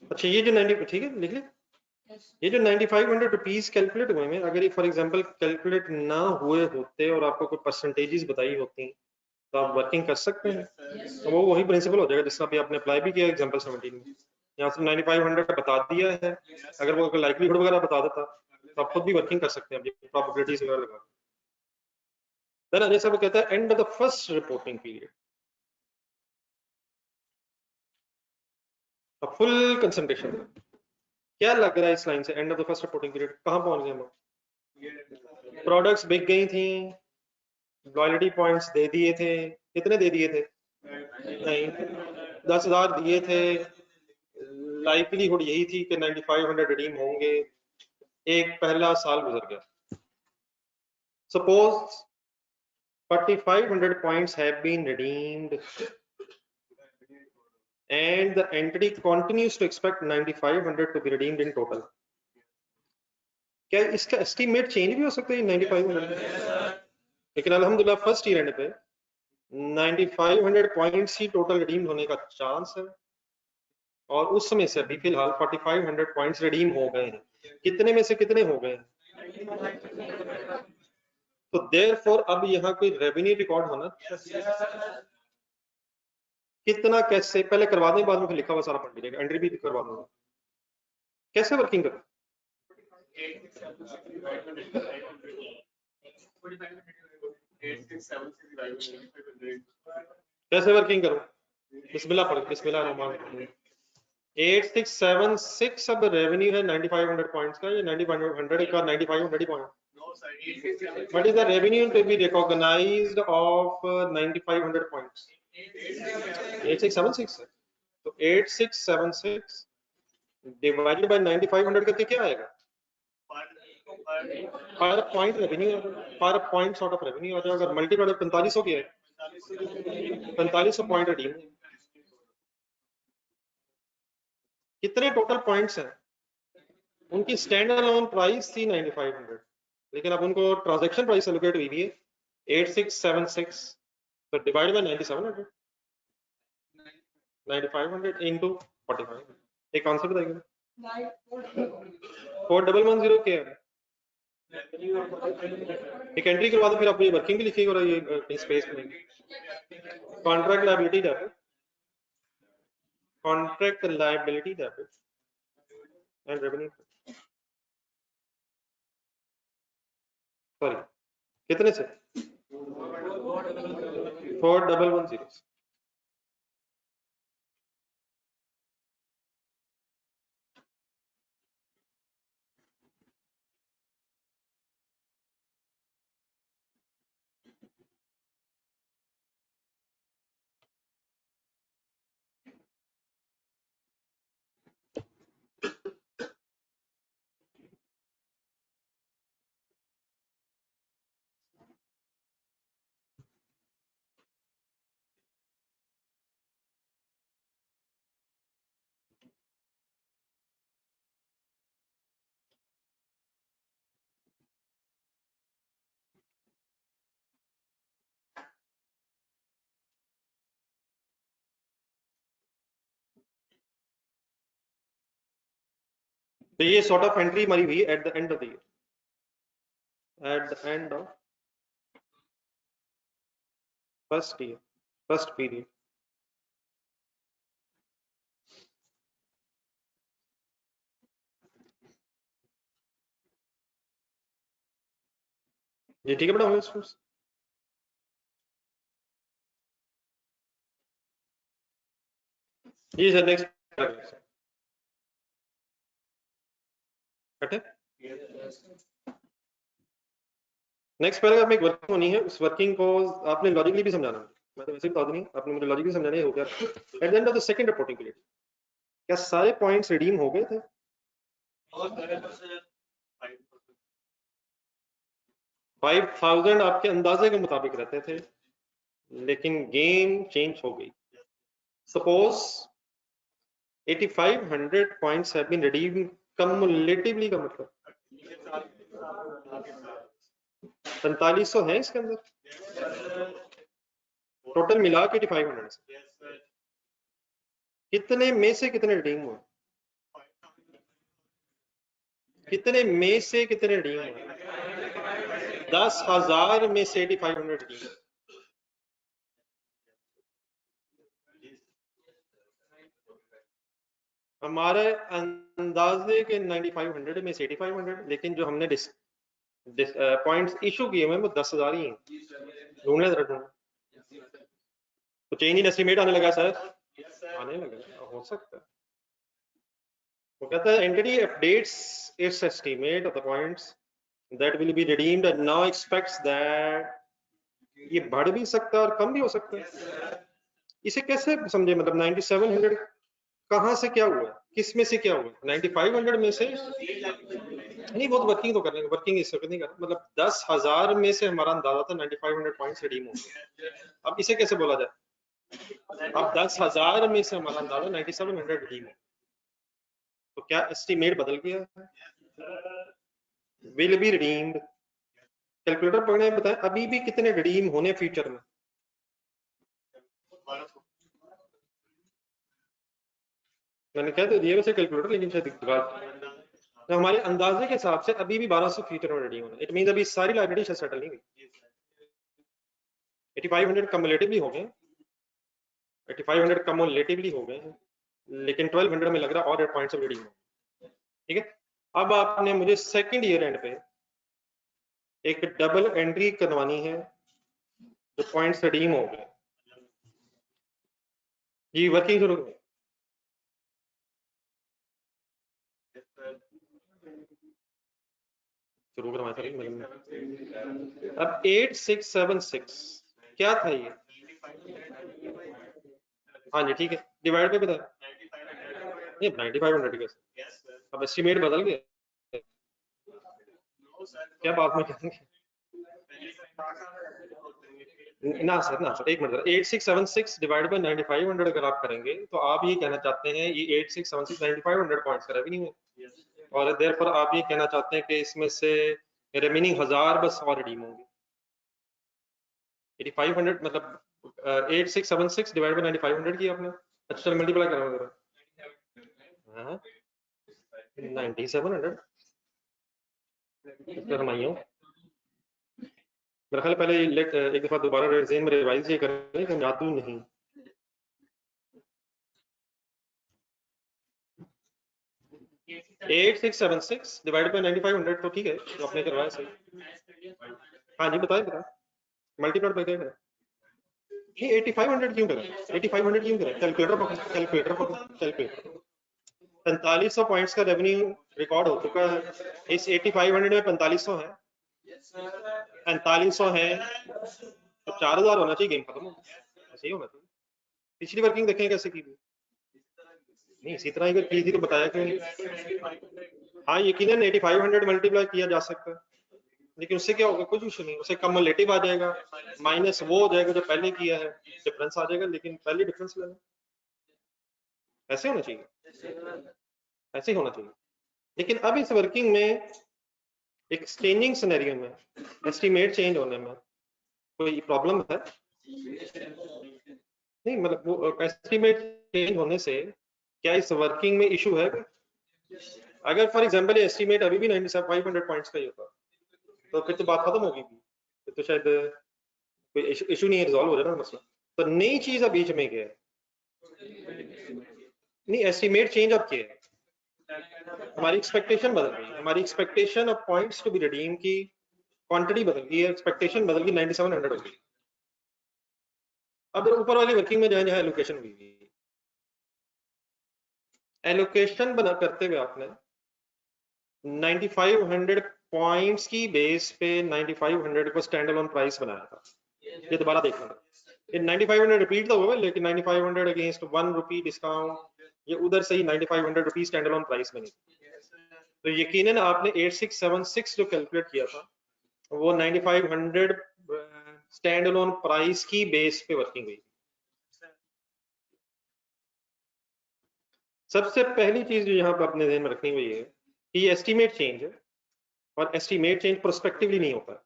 Speaker 1: अच्छा ये जो 90, ठीक है लिख ले, ये जो 9500 रुपीज कैलकुलेट हुए हैं, अगर ये फॉर एग्जांपल कैलकुलेट ना हुए होते और आपको कोई परसेंटेजेस बताई होती तो आप वर्किंग कर सकते हैं। तो वो वही प्रिंसिपल हो जाएगा जिसका भी आपने अप्लाई भी किया एग्जांपल 17 में। यहाँ से 9500 बता दिया है, अगर वो लाइक्लीहुड वगैरह बता देता तो आप खुद भी वर्किंग कर सकते हैं, अपनी प्रोबेबिलिटीज वगैरह लगा। देन जैसा वो कहता है end of the first reporting period, full concentration. क्या लग रहा है इस लाइन से, end of the first reporting period कहां पहुंच गए हम? प्रोडक्ट्स बिक गई थी, लॉयल्टी पॉइंट्स दे दिए थे, कितने दे दिए थे? नहीं, 10,000 दिए थे, लाइकलीहुड यही थी कि 9500 रिडीम होंगे, एक पहला साल गुजर गया। Suppose 4500 points have been redeemed and the entity continues to expect 9500 to be redeemed in total. क्या इसका एस्टीमेट चेंज भी हो सकता है 9500? लेकिन अल्हम्दुलिल्लाह फर्स्ट ईयर एंड पे 9500 पॉइंट्स ही टोटल रिडीम होने का चांस है, और उस समय से अभी फिलहाल 4500 पॉइंट्स रिडीम हो गए हैं। कितने में से कितने हो गए हैं? तो देयरफॉर अब यहाँ कोई रेवेन्यू रिकॉर्ड होना, कितना कैसे पहले करवा दें, बाद में फिर लिखा हुआ सारा पढ़ लीजिएगा, एंट्री भी करवा दूंगा। कैसे वर्किंग करें? कैसे वर्किंग करूं? बिस्मिल्लाह पढ़, बिस्मिल्लाह रहमान रहीम। 8676 अब रेवेन्यू है 9500 पॉइंट्स का, ये 9500 का 9500 ही point. What is the revenue to be recognized of 9500 points? 8676 है। तो 8676 डिवाइडेड बाय 9500 करके क्या आएगा? पर पॉइंट रेवेन्यू, पर पॉइंट सॉर्ट ऑफ रेवेन्यू आ जाएगा। अगर मल्टीप्लाई 4500 किया है, 4500 पॉइंट रिडीम। कितने टोटल पॉइंट्स हैं? उनकी स्टैंड अलोन प्राइस थी 9500, लेकिन अब उनको ट्रांजैक्शन प्राइस एलोकेट हुई है 8676, तो डिवाइड बाय 9700, 9500 इनटू 45। एक आंसर बताइए। 4110 क्या है? एक एंट्री करवा दो, फिर आप ये वर्किंग भी लिखिएगा और ये कहीं स्पेस करेंगे। Contract liability debit, contract liability debit and revenue, sorry कितने से? 4110। तो ये सॉर्ट ऑफ एंट्री हमारी हुई at the end of the year, at the end of first year, first period. ये ठीक है बेटा? जी सर, नेक्स्ट कटे। नेक्स्ट पैराग्राफ में एक वर्किंग होनी है, उस वर्किंग को आपने लॉजिकली भी समझाना है। मैं तो वैसे ही बता दूं, आपने मुझे लॉजिकली समझाना हो गया। At the end of the second reporting period क्या सारे पॉइंट्स रिडीम हो गए थे? 5000 आपके अंदाजे के मुताबिक रहते थे, लेकिन गेम चेंज हो गई। Suppose 8500 points have been redeemed cumulatively, का मतलब 4500 है इसके अंदर, टोटल मिला के 8500 से कितने में से कितने रिडीम हुए? कितने में से कितने रिडीम हुए? 10,000 में से 8500 रिडीम। हमारे अंदाजे के 9500 में से 8500, लेकिन जो हमने पॉइंट्स इशू किए हुए वो 10,000 ही हैं। ढूंढने जरा ढूंढ, तो चेंज इन एस्टिमेट आने लगा सर, आने लगा, हो सकता है। वो कहता है entity updates it's estimate of the points that will be redeemed and now aspects that, ये बढ़ भी सकता है और कम भी हो सकता है। इसे कैसे समझे, मतलब 9700 कहां से क्या हुआ, किस में से क्या हुआ? 9500 में से नहीं, वो तो वर्किंग तो करने, वर्किंग इस वक्त नहीं कर, मतलब 10,000 में से हमारा अंदाजा था 9500 पॉइंट्स रिडीम हो गए। अब इसे कैसे बोला जाए? अब 10,000 में से हमारा अंदाजा 9700 रिडीम हो, तो क्या एस्टिमेट बदल गया है? विल बी रिडीम्ड, कैलकुलेटर पढ़ने बताएं अभी भी कितने रिडीम होने फ्यूचर में। मैंने कह तो दिया वैसे कैलकुलेटर, लेकिन शायद तो हमारे अंदाजे के हिसाब से अभी भी 1200 फ्यूचर में रिडीम होना। इट मीन अभी सारी लाइब्रेरी सेटल नहीं हुई। 8500 कम्युलेटिवली हो गए, 8500 कम्युलेटिवली हो गए, लेकिन 1200 में लग रहा और पॉइंट्स ऑफ रिडीम हो। ठीक है, अब आपने मुझे सेकंड ईयर एंड पे एक डबल एंट्री करवानी है जो पॉइंट्स रिडीम हो गए। जी वर्किंग शुरू शुरू करवाए सर। अब 8676 क्या था ये? हाँ जी ठीक है, डिवाइड पे बता, ये 9500 कैसे? अब एस्टिमेट बदल गया क्या? बात में कहेंगे ना सर, ना सर, एक मिनट, 8676 डिवाइड बाय 9500 अगर आप करेंगे तो आप ये कहना चाहते हैं ये 8676 9500 पॉइंट्स का रेवेन्यू है, और देयरफॉर आप ये कहना चाहते हैं कि इसमें से रिमेनिंग 1000 बस और रिडीम होंगे। 8500 मतलब 8676 डिवाइड बाय 9500 किया आपने, अच्छा मल्टीप्लाई करो जरा। हाँ 9700 इसका हम आइयो मेरा ख्याल पहले एक दफा दोबारा ज़हन में रिवाइज ये करें कि हम जादू नहीं। Eight six seven six divide by 9500 तो ठीक है, तो आपने करवाया सही। हाँ जी बताए बताए, मल्टीप्लाई बाई क्या करें? ये 8500 क्यों करें? 8500 क्यों करें? कैलकुलेटर पकड़, कैलकुलेटर पकड़, कैलकुलेटर। 4500 पॉइंट्स का रेवेन्यू रिकॉर्ड हो चुका है, इस 8500 में 4500 है, 4500 है तो 4000 होना चाहिए, गेम खत्म हो ऐसे ही होना चाहिए। पिछली वर्किंग देखें कैसे की थी, नहीं इसी तरह अगर की थी तो बताया क्यों नहीं? हाँ यकीनन 8500 मल्टीप्लाई किया जा सकता है, लेकिन उससे क्या होगा? कुछ इशू नहीं, उसे कम्युलेटिव आ जाएगा, माइनस वो हो जाएगा जो पहले किया है, डिफरेंस आ जाएगा, लेकिन पहले डिफरेंस लेना, ऐसे होना चाहिए, ऐसे ही होना चाहिए। लेकिन अब इस वर्किंग में एक चेंजिंग सिनेरियो में एस्टिमेट चेंज होने में कोई प्रॉब्लम है? नहीं मतलब वो एस्टिमेट चेंज होने से क्या इस वर्किंग में इशू है? अगर फॉर एग्जांपल एस्टिमेट अभी भी 9500 पॉइंट्स का ही होता तो फिर तो बात खत्म होगी, फिर तो शायद कोई इशू नहीं है, रिजॉल्व हो जाएगा मसला। तो नई चीज अब बीच में क्या है? नहीं एस्टिमेट चेंज अब क्या है? हमारी एक्सपेक्टेशन बदल गई, हमारी expectation of points to be redeem की क्वांटिटी बदल गई है, एक्सपेक्टेशन बदल गई, 9700 हो गई। अब ऊपर वाली वर्किंग में जहाँ जहाँ एलोकेशन हुई एलोकेशन बना करते हुए आपने 9500 पॉइंट्स की बेस पे 9500 को स्टैंड अलोन प्राइस बनाया था। ये दोबारा देखना, ये 9500 रिपीट तो हुआ, लेकिन 9500 अगेंस्ट 1 रुपी डिस्काउंट, ये उधर से ही 9500 रुपी स्टैंड अलोन प्राइस बनी। तो यकीनन आपने 8676 जो कैलकुलेट किया था वो 9500 स्टैंड अलोन प्राइस की बेस पे वर्किंग हुई। सबसे पहली चीज जो यहाँ पर अपने ध्यान में रखनी हुई है कि ये एस्टीमेट चेंज है, और एस्टीमेट चेंज प्रोस्पेक्टिवली नहीं होता,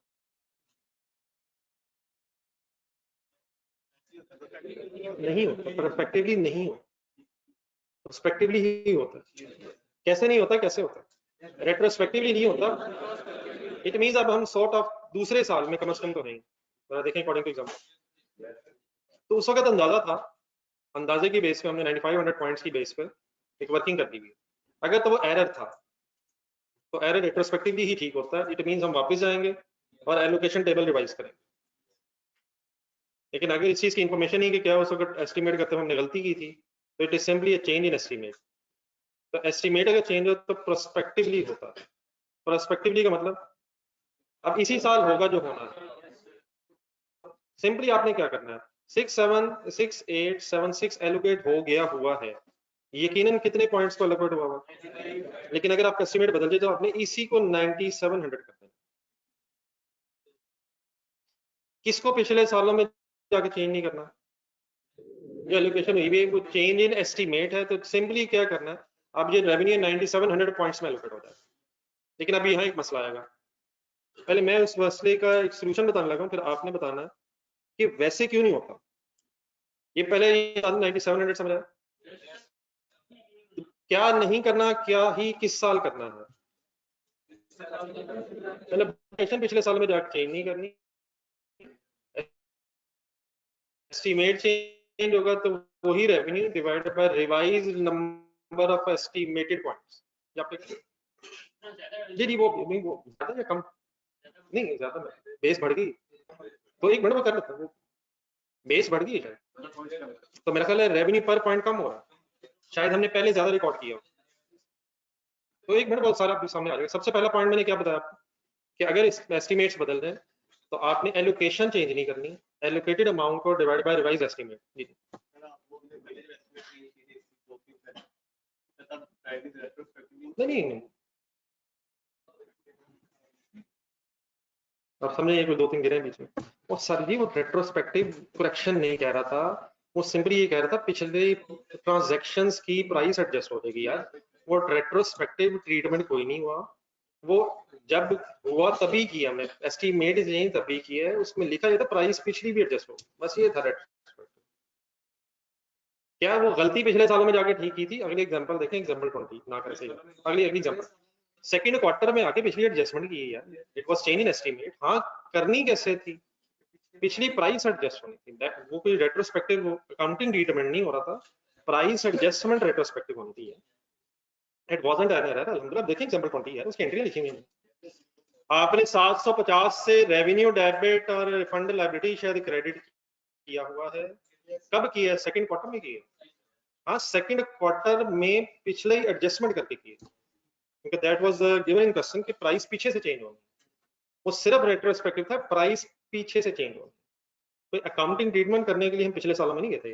Speaker 1: नहीं होता प्रोस्पेक्टिवली, नहीं होता, प्रोस्पेक्टिवली ही होता है। कैसे नहीं होता, कैसे होता है? रेट्रोस्पेक्टिवली नहीं होता। इट मींस अब हम सॉर्ट ऑफ दूसरे साल में कम से कम तो नहीं, जरा देखें अकॉर्डिंग टू एग्जांपल। तो उस वक्त अंदाजा था, अंदाजे की बेस पे हमने 9500 पॉइंट्स की बेस पे एक वर्किंग कर दी हुई। अगर तो वो एरर था तो एरर रेट्रोस्पेक्टिवली ही ठीक होता है। इट मींस हम वापस जाएंगे और एलोकेशन टेबल रिवाइज करेंगे। लेकिन अगर इस चीज की इंफॉर्मेशन नहीं कि क्या उस वक्त एस्टिमेट करते हुए हमने गलती की थी, तो it is simply a change in estimate. तो एस्टिमेट अगर चेंज हो तो प्रोस्पेक्टिवली होता है। प्रोस्पेक्टिवली का मतलब अब इसी साल होगा जो होना है। सिंपली आपने क्या करना है, 676876 एलोकेट हो गया हुआ है, यकीनन कितने पॉइंट्स को एलोकेट हुआ होगा, लेकिन अगर आपका एस्टिमेट बदल जाए तो आपने इसी को 9700 कर देना। किसको पिछले सालों में जाके चेंज नहीं करना, जो एलोकेशन हुई है वो चेंज इन एस्टीमेट है। तो सिंपली क्या करना है, अब ये रेवेन्यू 9700 पॉइंट्स में एलोकेट हो जाए। लेकिन अभी यहाँ एक मसला आएगा, पहले मैं उस मसले का एक सोल्यूशन बताने लगा हूँ, फिर आपने बताना कि वैसे क्यों नहीं होता। ये पहले 9700 समझ आया, क्या नहीं करना, क्या ही किस साल करना है। मतलब पिछले साल में जाके चेंज नहीं करनी, एस्टीमेट चेंज होगा तो वही revenue divided by revise number of estimated points. जी जी, वो नहीं, वो ज्यादा या कम, नहीं ज्यादा, बेस बढ़ गई तो एक मिनट में कर लेता हूँ, बेस बढ़ गई है तो मेरा ख्याल है रेवेन्यू पर पॉइंट कम हो रहा है, शायद हमने पहले ज्यादा रिकॉर्ड किया। तो एक मिनट बहुत सारा आपके सामने आ जाएगा। सबसे पहला पॉइंट मैंने क्या बताया आपको कि अगर एस्टिमेट्स बदल रहे हैं तो आपने एलोकेशन चेंज नहीं करनी, एलोकेटेड अमाउंट को डिवाइड बाय रिवाइज एस्टिमेट। जी नहीं नहीं, आप समझे, एक दो तीन गिरे बीच में। और सर जी वो रेट्रोस्पेक्टिव करेक्शन नहीं कह रहा था, वो सिंपली ये कह रहा था पिछले ट्रांजैक्शंस की प्राइस एडजस्ट हो जाएगी यार। वो रेट्रोस्पेक्टिव ट्रीटमेंट कोई नहीं हुआ, वो जब हुआ तभी किया हमने, एस्टीमेट यही तभी किया है, उसमें लिखा जाता प्राइस पिछली भी एडजस्ट हो, बस ये था। क्या वो गलती पिछले सालों में जाके ठीक की थी? अगले एग्जांपल देखें, एग्जांपल 20 ना कर सही, अगली अगली एग्जांपल सेकंड क्वार्टर में आके पिछली एडजस्टमेंट की है यार, it was change in estimate. हाँ, करनी कैसे थी, पिछली प्राइस एडजस्ट होनी थी, वो कोई रेट्रोस्पेक्टिव अकाउंटिंग ट्रीटमेंट नहीं हो रहा था, प्राइस एडजस्टमेंट रेट्रोस्पेक्टिव होती है। It wasn't an error. अल्हम्दुलिल्लाह देखें एग्जांपल 20 है, उसकी एंट्री लिखी हुई है। आपने 750 से रेवेन्यू डेबिट और फंड लायबिलिटी शायद क्रेडिट किया हुआ है, कब किया है? सेकंड क्वार्टर में किया। हाँ, सेकंड क्वार्टर में पिछले एडजस्टमेंट करके किए, क्योंकि that was given in question कि प्राइस पीछे से चेंज होगी, वो सिर्फ रेट्रोस्पेक्टिव था, प्राइस पीछे से चेंज होगी। तो अकाउंटिंग ट्रीटमेंट करने के लिए हम पिछले सालों में नहीं गए थे,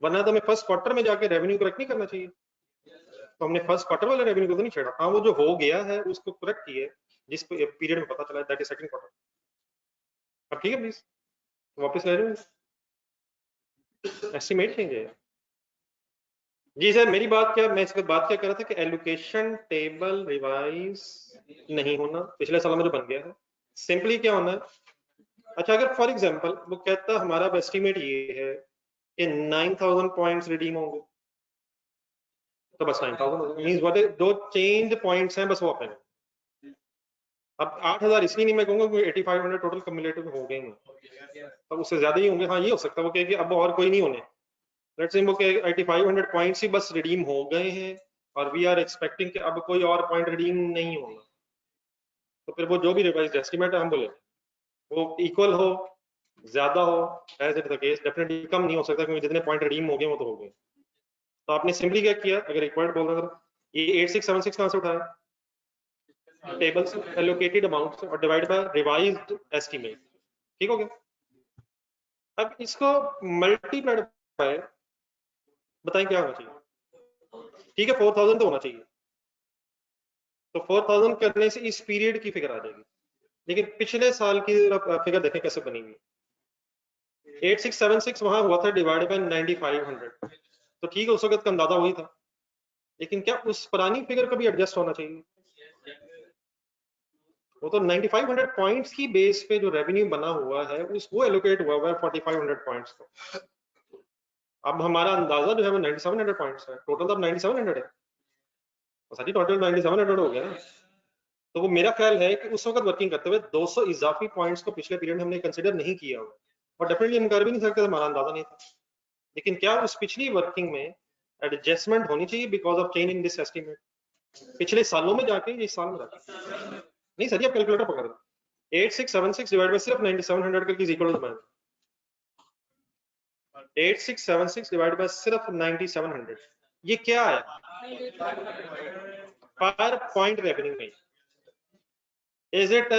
Speaker 1: वरना तो हमें फर्स्ट क्वार्टर में जाके रेवेन्यू करेक्ट नहीं करना चाहिए। तो हमने फर्स्ट क्वार्टर वाले रेवेन्यू को तो नहीं छेड़ा। हाँ, वो जो हो गया है उसको करेक्ट किए, जिस पीरियड में पता चला दैट इज सेकंड क्वार्टर। अब ठीक है प्लीज, वापस ले रहे हो, एस्टिमेट चेंज है। जी सर, मेरी बात क्या, मैं इस वक्त बात क्या कर रहा था कि एलोकेशन टेबल रिवाइज नहीं होना, पिछले साल में जो बन गया है सिंपली क्या होना है। अच्छा, अगर फॉर एग्जांपल वो कहता हमारा एस्टिमेट ये है कि 9000 पॉइंट्स रिडीम होंगे, तो बस 9000 मींस व्हाट, दो चेंज पॉइंट्स हैं बस वो अपने। अब 8000 इसलिए नहीं मैं कहूंगा कि 8500 टोटल कम्युलेटिव हो गए हैं, तो उससे ज्यादा ही होंगे। हाँ, ये हो सकता है वो कहे कि अब और कोई नहीं होने, लेट्स से वो कहे 8500 पॉइंट्स ही बस रिडीम हो गए हैं और वी आर एक्सपेक्टिंग कि अब कोई और पॉइंट रिडीम नहीं होगा, तो फिर वो जो भी रिवाइज्ड एस्टीमेट है हम बोले वो इक्वल हो, ज्यादा हो, as it the case, definitely कम नहीं हो सकता क्योंकि जितने पॉइंट रिडीम हो गए वो तो हो गए। तो आपने सिंपली क्या किया, अगर रिक्वायर्ड बोल रहा था, ये 8676 कहां से उठाया, टेबल से एलोकेटेड अमाउंट और डिवाइड बाय रिवाइज्ड एस्टीमेट, ठीक हो गया। अब इसको मल्टीप्लाइड बाय, बताएं क्या होना चाहिए, ठीक है 4000 तो होना चाहिए, तो 4000 करने से इस पीरियड की फिगर आ जाएगी, लेकिन पिछले साल की फिगर देखें कैसे बनी हुई, 8676 वहां हुआ था डिवाइड बाय 9500, तो ठीक है उस वक्त का अंदाजा वही था, लेकिन क्या उस पुरानी फिगर का भी एडजस्ट होना चाहिए, वो तो 9500 पॉइंट्स की बेस पे जो रेवेन्यू बना हुआ है वो एलोकेट हुआ है 4500 पॉइंट्स को। अब हमारा अंदाजा जो है वो 9700 पॉइंट्स है, टोटल तो अब 9700 है, तो सारी टोटल 9700 हो गया ना। तो वो मेरा ख्याल है कि उस वक्त वर्किंग करते हुए 200 इजाफी पॉइंट्स को पिछले पीरियड में हमने कंसिडर नहीं किया हुआ, और डेफिनेटली हम कर भी नहीं सकते, हमारा अंदाजा नहीं था, लेकिन क्या उस पिछली वर्किंग में एडजस्टमेंट होनी चाहिए because of change in this estimate, पिछले सालों में जाके इस साल में जाके नहीं सर, आप कैलकुलेटर पकड़ दो, 8676 डिवाइड बाय सिर्फ 9700 करके is equal to 8676 divide by सिर्फ 9700, ये क्या है, पर पॉइंट रेवेन्यू में, इज इट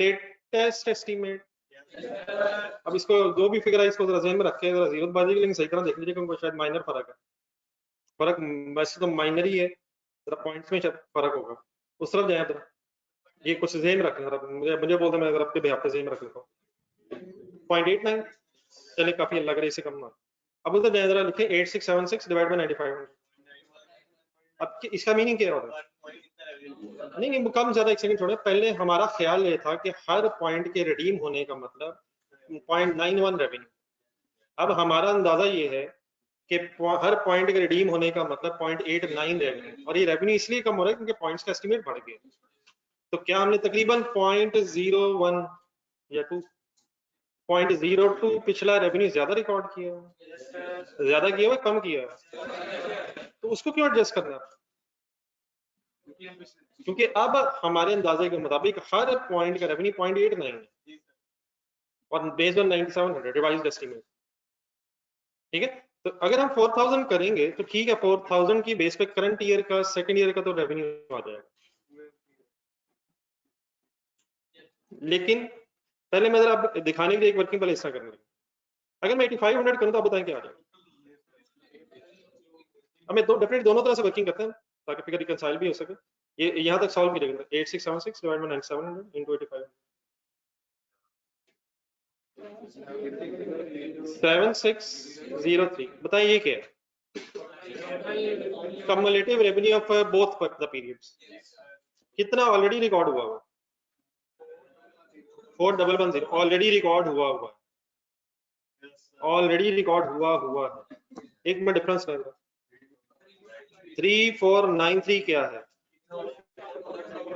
Speaker 1: लेटेस्ट एस्टीमेट। अब इसको जो भी फिगर है इसको जरा ज़हन में रखें, जरा जीरोबाजी के लिए सही तरह देख लीजिए, क्योंकि शायद माइनर फर्क है, फर्क वैसे तो माइनर ही है, जरा पॉइंट्स में शायद फर्क होगा, उस तरफ जाए जरा, ये कुछ ज़हन में रखें जरा, मुझे बोलते मैं जरा आपके बेहद पे ज़हन में रख लेता हूँ, 0.89 चले काफी लग रहा है, इससे कम ना, अब उधर जाए जरा लिखें 8676 डिवाइड बाय 9500, अब इसका मीनिंग क्या होगा, नहीं नहीं कम ज्यादा एक सेकंड छोड़े, पहले हमारा ख्याल ये था कि हर पॉइंट के रिडीम होने का मतलब 0.91 रेवेन्यू, अब हमारा अंदाजा ये है कि हर पॉइंट के रिडीम होने का मतलब 0.89 रेवेन्यू, और ये रेवेन्यू इसलिए कम हो रहा है क्योंकि पॉइंट्स का एस्टीमेट बढ़ गया, तो क्या हमने तकरीबन 0.01 या 2.02 पिछला रेवेन्यू ज्यादा रिकॉर्ड किया, ज्यादा किया हुआ कम किया, तो उसको क्यों एडजस्ट करना, क्योंकि अब हमारे अंदाजे के मुताबिक हर पॉइंट का रेवेन्यू 0.89 है और बेस्ड ऑन 9700 रिवाइज्ड एस्टीमेट, ठीक है। तो अगर हम 4000 करेंगे तो ठीक है, 4000 की बेस पे करंट ईयर का सेकंड ईयर का तो रेवेन्यू आ जाएगा, लेकिन पहले मैं जरा दिखाने के लिए एक वर्किंग पहले हिस्सा करने लगा, अगर मैं 8500 करूं तो आप बताएं क्या आ जाएगा, अब मैं डेफिनेटली दोनों तरह से वर्किंग करते हैं ताकि फिगर रिकंसाइल भी हो सके, ये यहां तक सॉल्व कीजिएगा, 8676 डिवाइड बाय 9700 इनटू 85 7603, बताइए ये क्या है, cumulative revenue of both the periods, कितना ऑलरेडी रिकॉर्ड हुआ हुआ, 4110 ऑलरेडी रिकॉर्ड हुआ हुआ, ऑलरेडी रिकॉर्ड हुआ है, एक में डिफरेंस रहेगा, 3493 क्या है,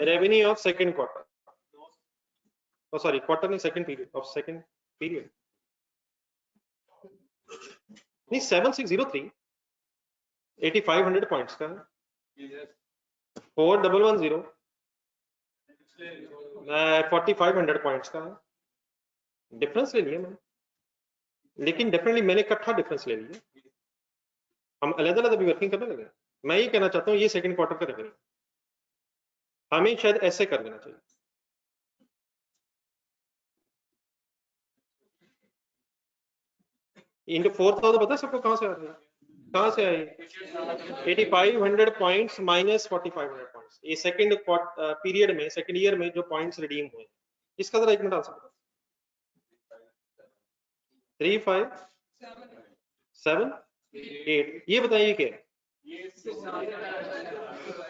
Speaker 1: revenue of second quarter, oh sorry quarter नहीं second period of second period, नहीं 7603 8500 पॉइंट्स का है, 4110 4500 पॉइंट्स का है, डिफरेंस ले लिया मैंने, लेकिन डेफिनेटली मैंने इकट्ठा डिफरेंस ले लिया, हम अलग अलग अभी वर्किंग करने लगे, मैं ये कहना चाहता हूँ ये सेकंड क्वार्टर का रेवेन्यू, हमें शायद ऐसे कर लेना चाहिए, इनके 4000 पता है सबको कहां से आ रहा है, कहां से आए, 8500 पॉइंट्स माइनस 4500 पॉइंट्स, ये सेकंड पीरियड में सेकंड ईयर में जो पॉइंट्स रिडीम हुए, इसका जरा एक मिनट आंसर 3578, ये बताइए क्या है,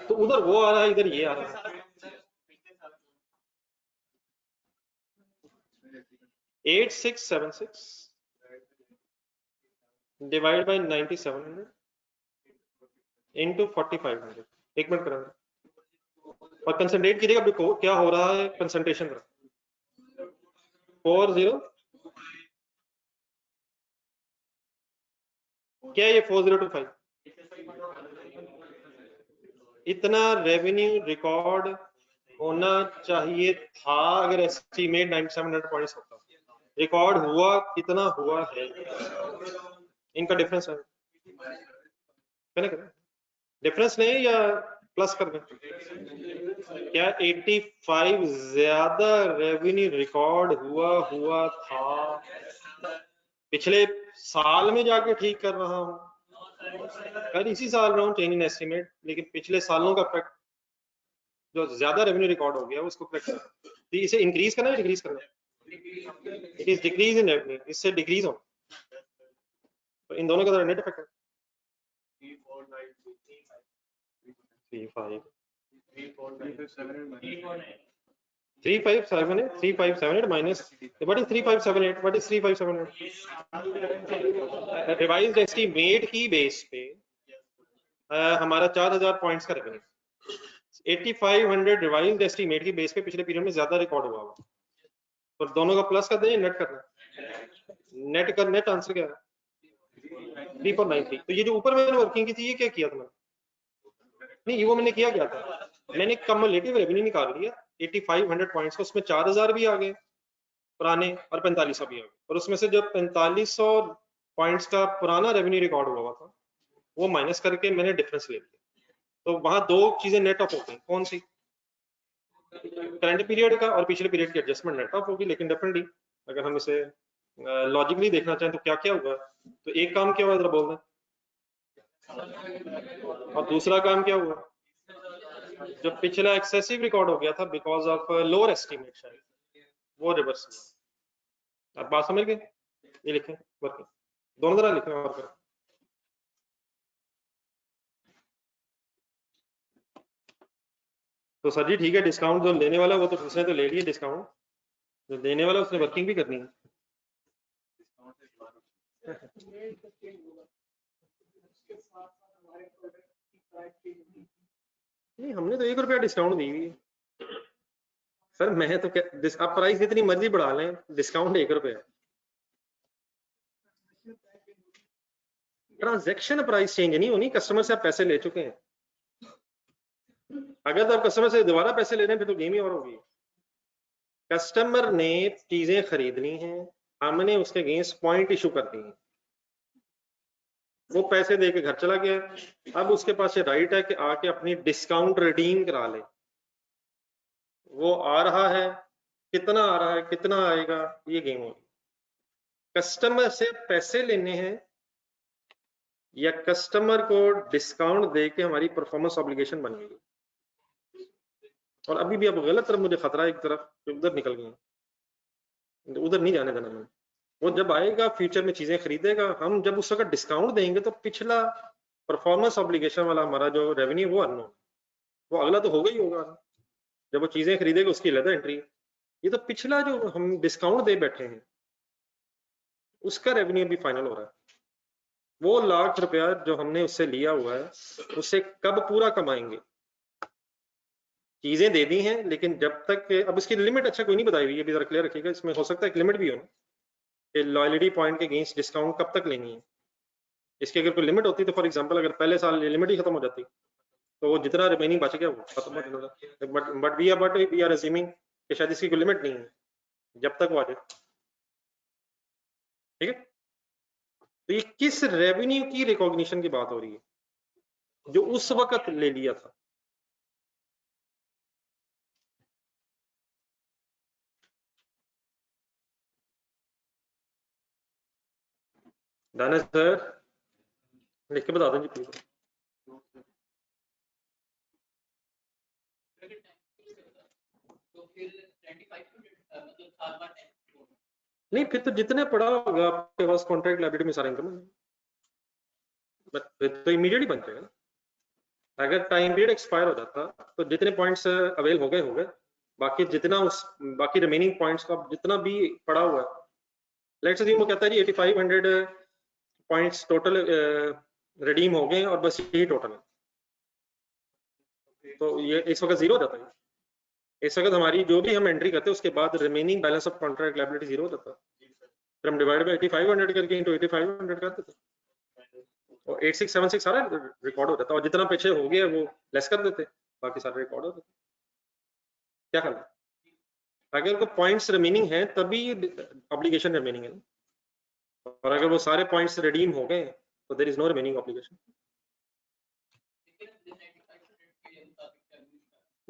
Speaker 1: तो उधर वो आ रहा है इधर ये आ रहा है, 8676 डिवाइड बाय 9700 इनटू 4500, एक मिनट करेंगे और कंसंट्रेट कीजिएगा क्या हो रहा है, कंसंट्रेशन 40 क्या है ये 4025, इतना रेवेन्यू रिकॉर्ड होना चाहिए था अगर एस्टीमेट 9700 पॉइंट्स होता, रिकॉर्ड हुआ कितना हुआ है, इनका डिफरेंस है डिफरेंस नहीं या प्लस कर दें? क्या 85 ज्यादा रेवेन्यू रिकॉर्ड हुआ था? पिछले साल में जाके ठीक कर रहा हूँ, खैर इसी साल रहा हूँ चेंज इन एस्टिमेट, लेकिन पिछले सालों का फैक्ट जो ज्यादा रेवेन्यू रिकॉर्ड हो गया उसको करेक्ट करना। तो इसे इंक्रीज करना है डिक्रीज करना है? It is decrease in revenue, इससे डिक्रीज हो, तो इन दोनों का नेट इफेक्ट है 3578 minus what is 3578? What is 3578? Revised estimate की बेस पे हमारा 4000 पॉइंट्स का रेवेन्यू, 8500 रिवाइज्ड एस्टीमेट की बेस पे पिछले पीरियड में ज्यादा रिकॉर्ड हुआ हुआ, तो दोनों का प्लस कर दें, नेट करना, नेट कर, नेट आंसर क्या है 3493। तो ये जो ऊपर मैंने वर्किंग की थी ये क्या किया था मैंने? नहीं, वो मैंने किया क्या था, मैंने कम्युलेटिव रेवेन्यू निकाल लिया 8500 पॉइंट्स का, उसमें 4000 भी आ गए पुराने और 4500 भी आ गए, और उसमें से जो 4500 पॉइंट्स का पुराना रेवेन्यू रिकॉर्ड हुआ था वो माइनस करके मैंने डिफरेंस ले लिया। तो वहां दो चीजें नेट ऑफ हो गई, कौन सी? करंट पीरियड का और पिछले पीरियड की एडजस्टमेंट नेट ऑफ होगी, लेकिन डेफिनेटली अगर हम इसे लॉजिकली देखना चाहें तो क्या क्या हुआ, तो एक काम क्या हुआ जरा बोल दें, और दूसरा काम क्या हुआ, जो पिछला एक्सेसिव रिकॉर्ड हो गया था बिकॉज ऑफ लोअर एस्टिमेट शायद, वो रिवर्स हुआ। आप बात समझ गए? ये लिखें वर्किंग, दोनों तरह लिखें और करें। तो सर जी ठीक है, डिस्काउंट जो लेने वाला वो तो दूसरे तो ले लिए, डिस्काउंट जो देने वाला उसने वर्किंग भी करनी है। नहीं, हमने तो ₹1 डिस्काउंट दी हुई है सर, मैं तो आप प्राइस जितनी मर्जी बढ़ा लें, डिस्काउंट ₹1 है। ट्रांजैक्शन प्राइस चेंज नहीं होनी, कस्टमर से आप पैसे ले चुके हैं, अगर तो आप कस्टमर से दोबारा पैसे ले रहे हैं फिर तो गेम ही और होगी। कस्टमर ने चीजें खरीदनी है, हमने उसके अगेंस्ट पॉइंट इशू कर दी है, वो पैसे दे के घर चला गया, अब उसके पास ये राइट है कि आके अपनी डिस्काउंट रिडीम करा ले। वो आ रहा है, कितना आ रहा है, कितना आएगा, ये गेम होगी। कस्टमर से पैसे लेने हैं या कस्टमर को डिस्काउंट दे के हमारी परफॉर्मेंस ऑब्लिगेशन बन गई। और अभी भी अब गलत तरफ मुझे खतरा है, एक तरफ उधर निकल गए, उधर नहीं जाने देना मैंने। वो जब आएगा फ्यूचर में चीजें खरीदेगा, हम जब उस वक्त डिस्काउंट देंगे तो पिछला परफॉर्मेंस ऑब्लिगेशन वाला हमारा जो रेवेन्यू वो अर्न, वो अगला तो होगा ही होगा, जब वो चीजें खरीदेगा उसकी अलग एंट्री। ये तो पिछला जो हम डिस्काउंट दे बैठे हैं उसका रेवेन्यू भी फाइनल हो रहा है। वो ₹1,00,000 जो हमने उससे लिया हुआ है उससे कब पूरा कमाएंगे? चीजें दे दी हैं, लेकिन जब तक, अब इसकी लिमिट अच्छा कोई नहीं बताई हुई है, भी जरा क्लियर रखिएगा, इसमें हो सकता है एक लिमिट भी हो ना कि लॉयल्टी पॉइंट के अगेंस्ट डिस्काउंट कब तक लेनी है। इसकी अगर कोई लिमिट होती तो फॉर एग्जांपल अगर पहले साल लिमिट ही खत्म हो जाती तो वो जितना रिमेनिंग बच गया वो खत्म हो जाता, बट वी आर अज्यूमिंग कि शायद इसकी कोई लिमिट नहीं है जब तक वो आ जाए। ठीक है, तो ये किस रेवेन्यू की रिकॉग्निशन की बात हो रही है जो उस वक्त ले लिया था? दानिश सर लिख के बता दें जी प्लीज। नहीं, फिर तो जितने पड़ा होगा आपके पास कॉन्ट्रैक्ट लायबिलिटी में सारा इनकम, फिर तो इमीडिएटली बन जाएगा ना। अगर टाइम पीरियड एक्सपायर हो जाता तो जितने पॉइंट्स अवेल हो गए, बाकी जितना उस बाकी रिमेनिंग पॉइंट्स का जितना भी पड़ा हुआ है, लेट्स अज्यूम वो कहता है जी 8500 पॉइंट्स टोटल रिडीम हो गए और बस यही टोटल है, तो ये इस वक्त जीरो हो जाता है। इस वक्त हमारी जो भी हम एंट्री करते हैं उसके बाद remaining balance of contract liability zero हो जाता है, फिर हम डिवाइड बाय 8500 करके इनटू 8500 कर देते और 8676 सारा रिकॉर्ड हो जाता है, और जितना पीछे हो गया वो लेस कर देते, बाकी सारा रिकॉर्ड हो जाता। क्या करना, अगर कोई पॉइंट्स रिमेनिंग है तभी ऑब्लिगेशन रिमेनिंग है, और अगर वो सारे पॉइंट्स रिडीम हो गए तो there is no remaining obligation.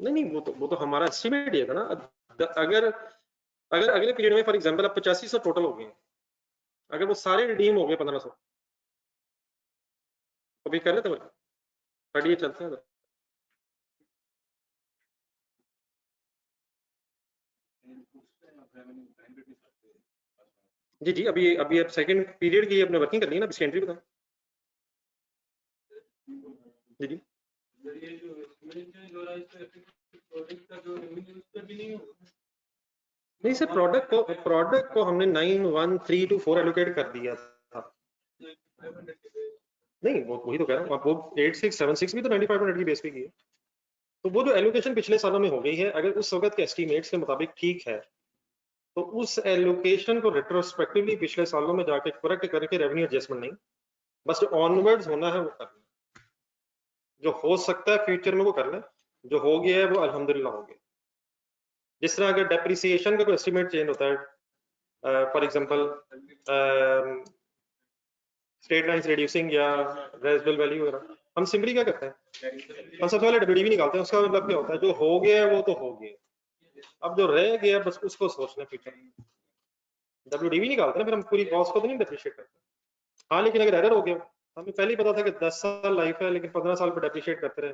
Speaker 1: नहीं, वो तो हमारा एस्टिमेट ही है ना। अगर अगर अगले पीरियड में फॉर एग्जांपल अब 8500 टोटल हो गए, अगर वो सारे रिडीम हो गए 1500, तो भी कर लेते हैं, 38 चलते हैं। जी जी, अभी अब सेकंड पीरियड की अपने वर्किंग करनी है ना, इसकी एंट्री बताओ। जी जी, नहीं सर, प्रोडक्ट को हमने 91324 एलोकेट कर दिया था। नहीं, वो वही तो कह रहा हूँ, वो 8676 भी तो 9500 की बेस पे की है। तो वो जो एलोकेशन पिछले सालों में हो गई है, अगर उस वक्त के एस्टिमेट्स के मुताबिक ठीक है, तो उस एलोकेशन को रेट्रोस्पेक्टिवली पिछले सालों में जाके करेक्ट करके रेवेन्यू एडजस्टमेंट नहीं, बस जो ऑनवर्ड्स होना है वो करना, जो हो सकता है फ्यूचर में वो करना, जो हो गया है वो अल्हम्दुलिल्लाह हो गया। जिस तरह अगर डेप्रिसिएशन का कोई एस्टिमेट चेंज होता है, for example straight lines reducing या रेजिडुअल वैल्यू वगैरह, हम सिंपली क्या करते हैं, हम सबसे पहले डब्ल्यूडीवी निकालते हैं। उसका मतलब क्या होता है, जो हो गया है वो तो हो गया, अब जो रह गया बस उसको सोचना फ्यूचर में। डब्ल्यूडीवी निकालते हैं, फिर हम पूरी कॉस्ट को तो नहीं डेप्रिशिएट करते। हाँ, लेकिन अगर एरर हो गया, हमें पहले ही पता था कि 10 साल लाइफ है, लेकिन 15 साल पर डेप्रिशिएट करते रहे,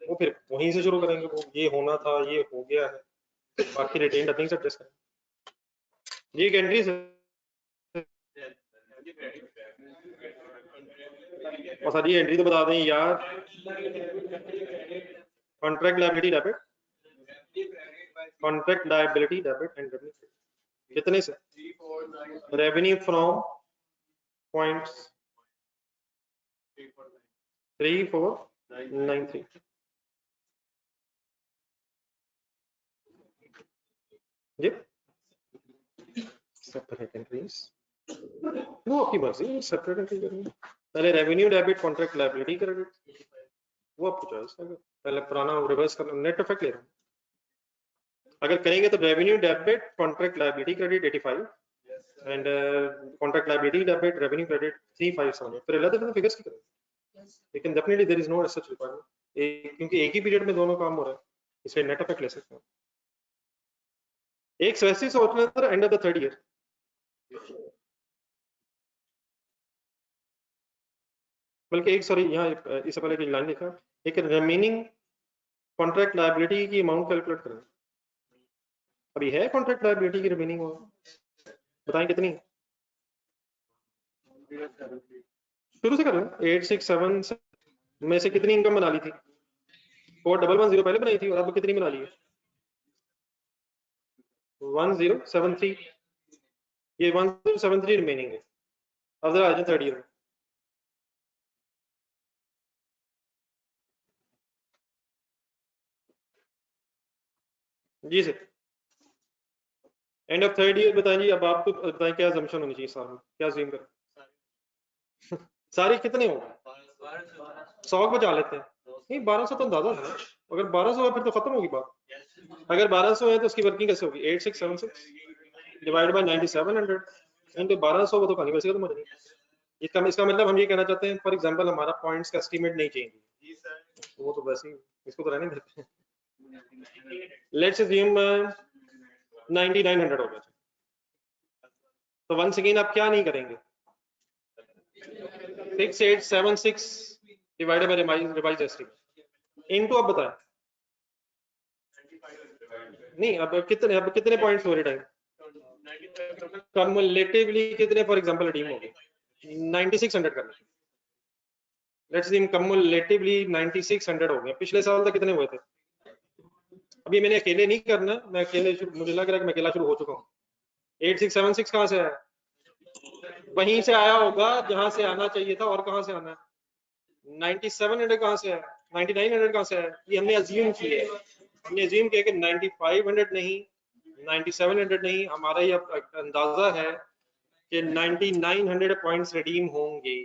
Speaker 1: वो फिर वहीं से शुरू करेंगे, वो ये होना था, ये हो गया है, बाकी रिटेन अर्निंग से एडजस्ट करें। ये एक एंट्री है। और सर ये एंट्री तो बता दें यार, contract liability debit, contract liability debit and revenue कितने से, रेवेन्यू फ्रॉम पॉइंट्स 3493, जी सेपरेट एंट्रीज, वो आपकी मर्जी, सेपरेट एंट्री करेंगे। पहले revenue debit contract liability credit, वो आपकी चॉइस है। पहले पुराना रिवर्स करना, नेट इफेक्ट ले रहा हूँ। अगर करेंगे तो revenue debit contract liability credit 85 and contract liability debit revenue credit 357, फिर अलग अलग फिगर्स की करें, लेकिन definitely there is no such requirement, क्योंकि एक ही पीरियड में दोनों काम हो रहा है, इसलिए नेट इफेक्ट ले सकते हैं। एक वैसे सोच लेते हैं end of the third year, बल्कि एक सॉरी यहाँ इससे पहले की लाइन लिखा, एक रिमेनिंग कॉन्ट्रैक्ट लायबिलिटी की अमाउंट कैलकुलेट करें। अभी है कॉन्ट्रैक्ट लायबिलिटी की रिमेनिंग, बताएं कितनी, शुरू से कर रहे हैं 867 में से कितनी इनकम बना ली थी, 4110 पहले बनाई थी, और अब कितनी बना ली है, 1073, ये 1073 रिमेनिंग है। अब जरा आ जाए थर्ड ईयर में, जी sir end of third year बताएं जी। अब आपको बताएं क्या assumption होनी चाहिए साल में, क्या assume करें। सारी कितने हो, 100 बचा लेते हैं, नहीं 1200 तो अंदाजा है ना, अगर 1200 है फिर तो खत्म होगी बात। अगर 1200 है तो उसकी वर्किंग कैसे होगी, 8676 डिवाइड बाय 9700 इंटू 1200, वो तो कहानी वैसे खत्म हो जाएगी। इसका मतलब हम ये कहना चाहते हैं, फॉर एग्जांपल हमारा पॉइंट्स का एस्टीमेट नहीं चेंज, वो तो वैसे ही इसको तो रहने देते हैं। लेट्स अज्यूम 9900 हो गया, तो वंस अगेन आप क्या नहीं करेंगे, 6876 divided by revise estimate into, अब बताएं नहीं, अब कितने पॉइंट्स हो रहे टाइम, कम्युलेटिवली कितने फॉर एग्जांपल रिडीम हो गए, 9600 करना, लेट्स सी कम्युलेटिवली 9600 हो गए, पिछले साल तक कितने हुए थे। अभी मैंने अकेले नहीं करना, मैं अकेले मुझे लग रहा है कि मैं अकेला शुरू हो चुका हूँ। 8676 कहाँ से आया, वहीं से आया होगा जहां से आना चाहिए था, और कहां से आना है, 9700 कहां से आया, 9900 कहां से आया, ये हमने अज्यूम किया, हमने अज्यूम किया कि 9500 नहीं, 9700 नहीं, हमारा ये अंदाजा है कि 9900 पॉइंट्स रिडीम होंगे,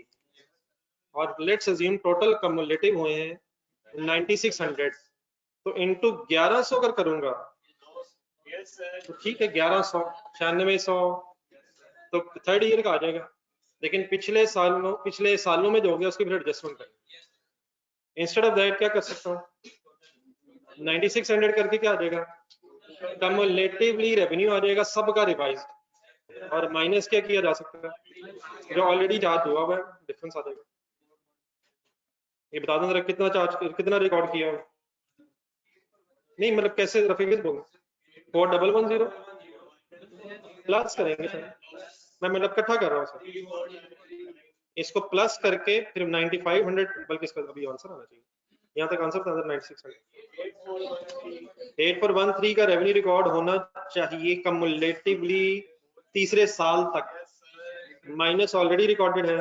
Speaker 1: और लेट्स अज्यूम टोटल कम्युलेटिव हुए हैं 9600, तो इनटू 1100 अगर करूंगा तो ठीक है, 1100 9600 तो थर्ड ईयर का आ जाएगा, लेकिन पिछले सालों में जो हो गया उसकी फिर एडजस्टमेंट करें। इंस्टेड ऑफ दैट क्या कर सकता हूँ, 9600 करके क्या आ जाएगा, कम्युलेटिवली रेवेन्यू आ जाएगा सबका रिवाइज, और माइनस क्या किया जा सकता है, जो ऑलरेडी चार्ज हुआ हुआ है डिफरेंस आ जाएगा। ये बता दो जरा कितना चार्ज, कितना रिकॉर्ड किया है? नहीं मतलब कैसे रफीक बोलो, 4110 प्लस करेंगे सर, मैं मतलब इकट्ठा कर रहा हूँ सर, इसको प्लस करके फिर 9500, बल्कि इसका अभी आंसर आना चाहिए, यहाँ तक आंसर था 9600। 8413 का रेवेन्यू रिकॉर्ड होना चाहिए कम्युलेटिवली तीसरे साल तक, माइनस ऑलरेडी रिकॉर्डेड है।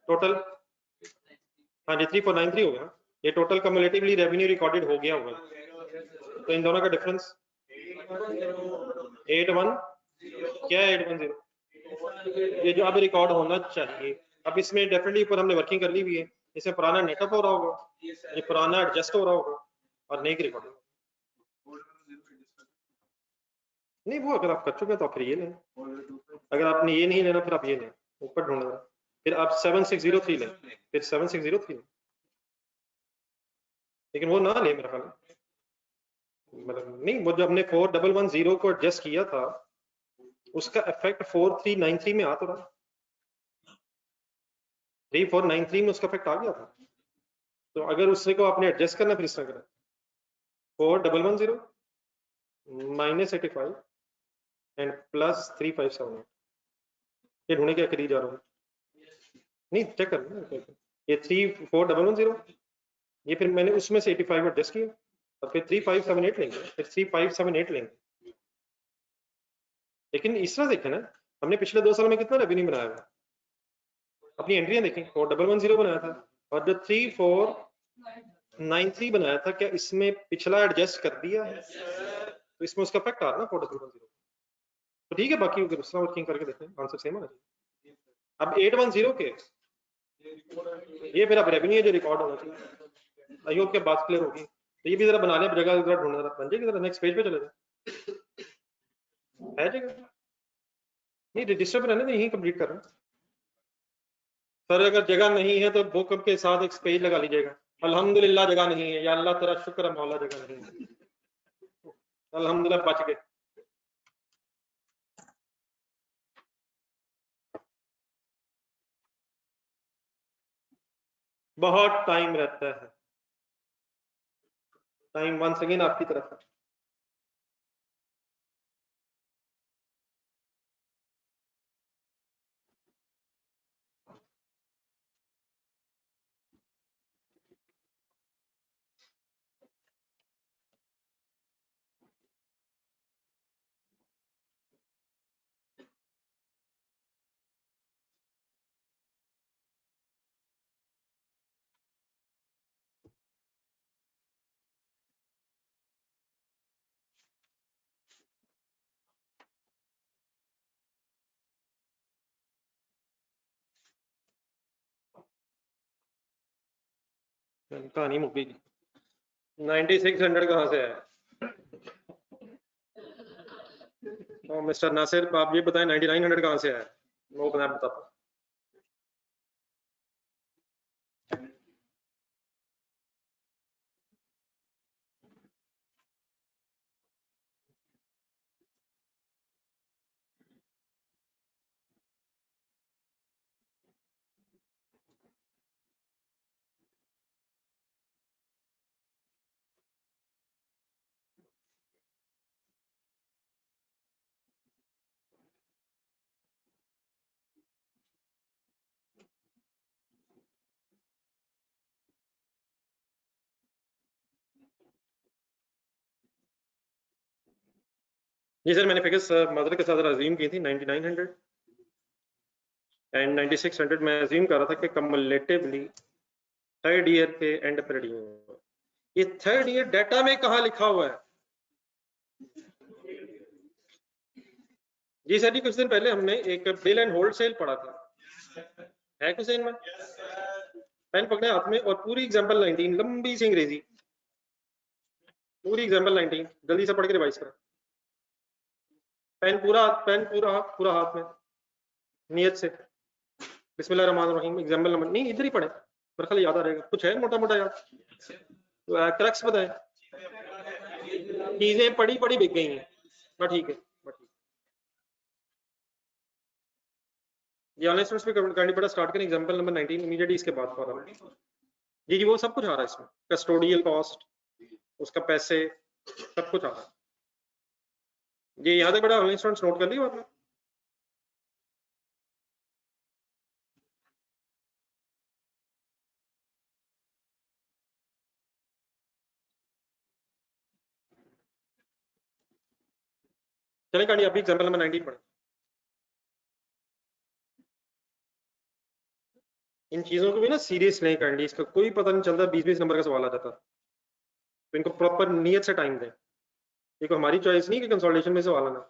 Speaker 1: टोटल हाँ जी 3493 हो गया, ये टोटल कम्युलेटिवली रेवेन्यू रिकॉर्डेड हो गया होगा, तो इन दोनों का डिफरेंस 81 क्या है 810, ये जो अब रिकॉर्ड होना चाहिए। अब इसमें डेफिनेटली ऊपर हमने वर्किंग कर ली हुई है, इसमें पुराना नेटअप हो रहा होगा, ये पुराना एडजस्ट हो रहा होगा और नई की रिकॉर्ड नहीं, वो अगर आप कर चुके हैं तो आप फिर ये लें, अगर आपने ये नहीं लेना फिर आप ये लें, ऊपर ढूंढना, फिर आप 7603 लें, फिर 7603 लें, लेकिन वो ना ले मेरा ख्याल, मतलब नहीं, वो जो हमने 4110 को एडजस्ट किया था उसका इफेक्ट 4393 में आ तो रहा, 3493 में उसका इफेक्ट आ गया था, तो अगर उससे को आपने एडजस्ट करना फिर इस तरह करें 4110 माइनस 85 एंड प्लस 3578, ये ढूंढने के करीब जा रहा हूँ, नहीं चेक कर, ये 34110, ये फिर मैंने उसमें से 85 एडजस्ट किया और फिर 3578 लेंगे, फिर 3578 लेंगे, लेकिन इस तरह देखें ना, हमने पिछले 2 साल में कितना रेवेन्यू बनाया हुआ, अपनी एंट्रियां देखें, 4110 बनाया था और जो 3493 बनाया था, क्या इसमें पिछला एडजस्ट कर दिया है, तो इसमें उसका इफेक्ट आ रहा ना 4110, तो ठीक है, बाकी दूसरा वर्किंग करके देखते हैं, आंसर सेम आना चाहिए। अब 810 के ये फिर अब रेवेन्यू जो रिकॉर्ड होना चाहिए, आई होप के बात क्लियर होगी, तो ये भी जरा बना लें, जगह जरा ढूंढना, जरा बन जाएगी, जरा नेक्स्ट पेज पे चले जाए, है जगह नहीं, रजिस्टर पर रहने, यही कंप्लीट कर रहे हैं सर, अगर जगह नहीं है तो बुक के साथ एक पेज लगा लीजिएगा, अल्हम्दुलिल्लाह जगह नहीं है, या अल्लाह तेरा शुक्र है मौला जगह नहीं है, अल्हम्दुलिल्लाह बच गए। बहुत टाइम रहता है, टाइम वंस अगेन आपकी तरफ है। कहानी मुक गई, 9600 कहाँ से है, तो मिस्टर नासिर आप ये बताएं 9900 कहाँ से है, वो मैं बताता हूँ। जी सर, मैंने फिगर्स मदर के साथ अज्यूम की थी 9900 एंड 9600, मैं अज्यूम कर रहा था कि कम्युलेटिवली थर्ड ईयर के एंड पर रिड्यूम, ये थर्ड ईयर डाटा में कहाँ लिखा हुआ है? जी सर जी, कुछ दिन पहले हमने एक बिल एंड होल्ड सेल पढ़ा था, है कुछ में पेन पकड़े हाथ में और पूरी एग्जांपल 19 लंबी सी अंग्रेजी, पूरी एग्जांपल 19 जल्दी से पढ़ के रिवाइज करें, पेन पूरा हाथ में, नियत से बिस्मिल्लाहिर्रहमानिर्रहीम। एग्जाम्पल नंबर नहीं इधर ही पढ़े, मेरे ख्याल याद आ रहेगा। कुछ है मोटा मोटा याद? क्रक्स बताए, चीजें पड़ी पड़ी बिक गई हैं, बट ठीक है। ये ऑनलाइन स्टूडेंट्स पे करनी पड़ा स्टार्ट करें। एग्जांपल नंबर 19 इमीडिएटली इसके बाद फॉर जी वो सब कुछ आ रहा है इसमें, कस्टोडियल कॉस्ट, उसका पैसे, सब कुछ आ रहा है। ये याद है बड़ा, ऑनलाइन स्टूडेंट्स नोट कर लिया आपने? चलें कांडी अभी एग्जांपल नंबर 19 पढ़ें। इन चीजों को भी ना सीरियस नहीं कांडी, इसका कोई पता नहीं चलता, 20-20 नंबर का सवाल आ जाता, तो इनको प्रॉपर नियत से टाइम दें। ये कोई हमारी चॉइस नहीं कि कंसोलिडेशन में सवाल आना,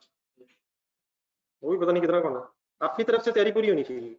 Speaker 1: वो भी पता नहीं कितना कौन है। आपकी तरफ से तैयारी पूरी होनी चाहिए।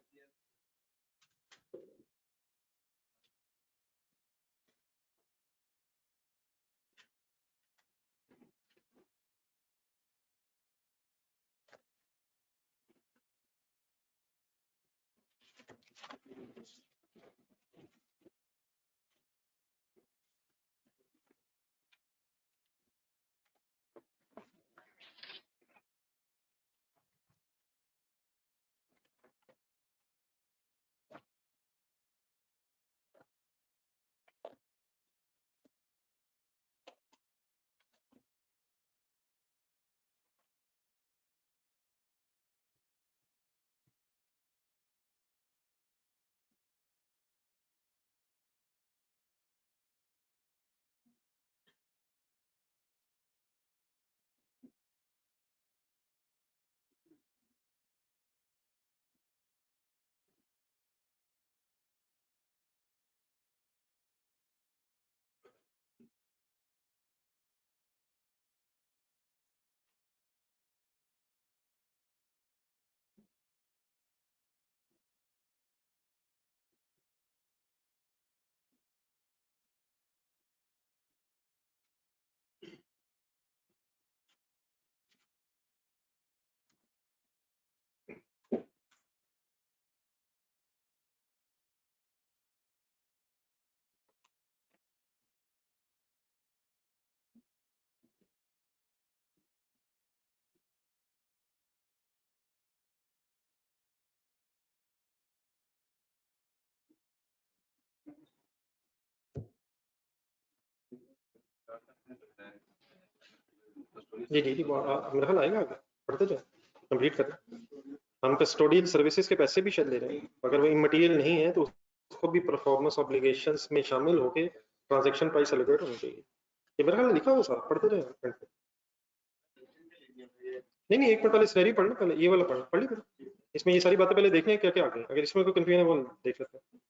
Speaker 1: जी जी जी मेरा ख्याल आएगा आगे, पढ़ते जाए, कंप्लीट करें। हम कस्टोडियल सर्विसेज के पैसे भी शायद ले रहे हैं, अगर वो इमटेरियल नहीं है तो उसको भी परफॉर्मेंस ऑब्लिगेशंस में शामिल होके ट्रांजैक्शन प्राइस एलोकेट होना चाहिए। ये मेरे ख्याल में लिखा हुआ सारा, पढ़ते जाए। नहीं नहीं, एक मिनट पहले स्टोरी पढ़ना, पहले ये वाला पढ़ना, पढ़ ली पहले। इसमें ये सारी बातें पहले देख लें क्या क्या आ गई, अगर इसमें कोई कंफ्यूजन है वो देख लेते हैं।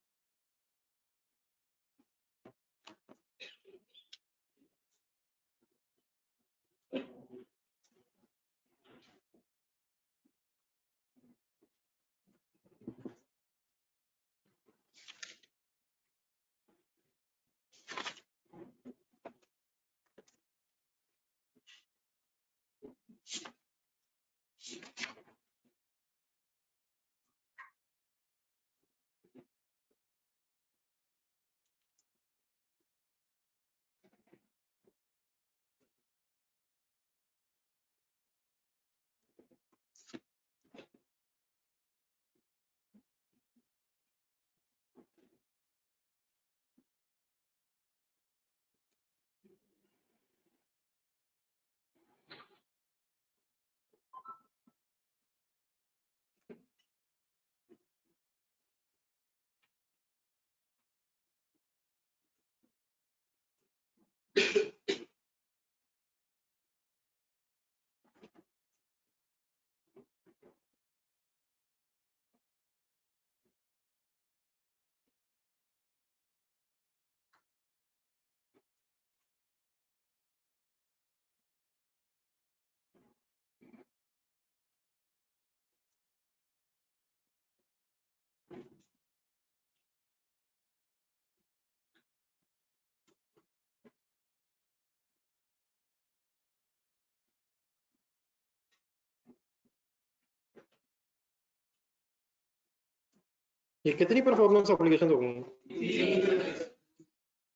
Speaker 1: ये कितनी परफॉर्मेंस ऑब्लिगेशन हो गई?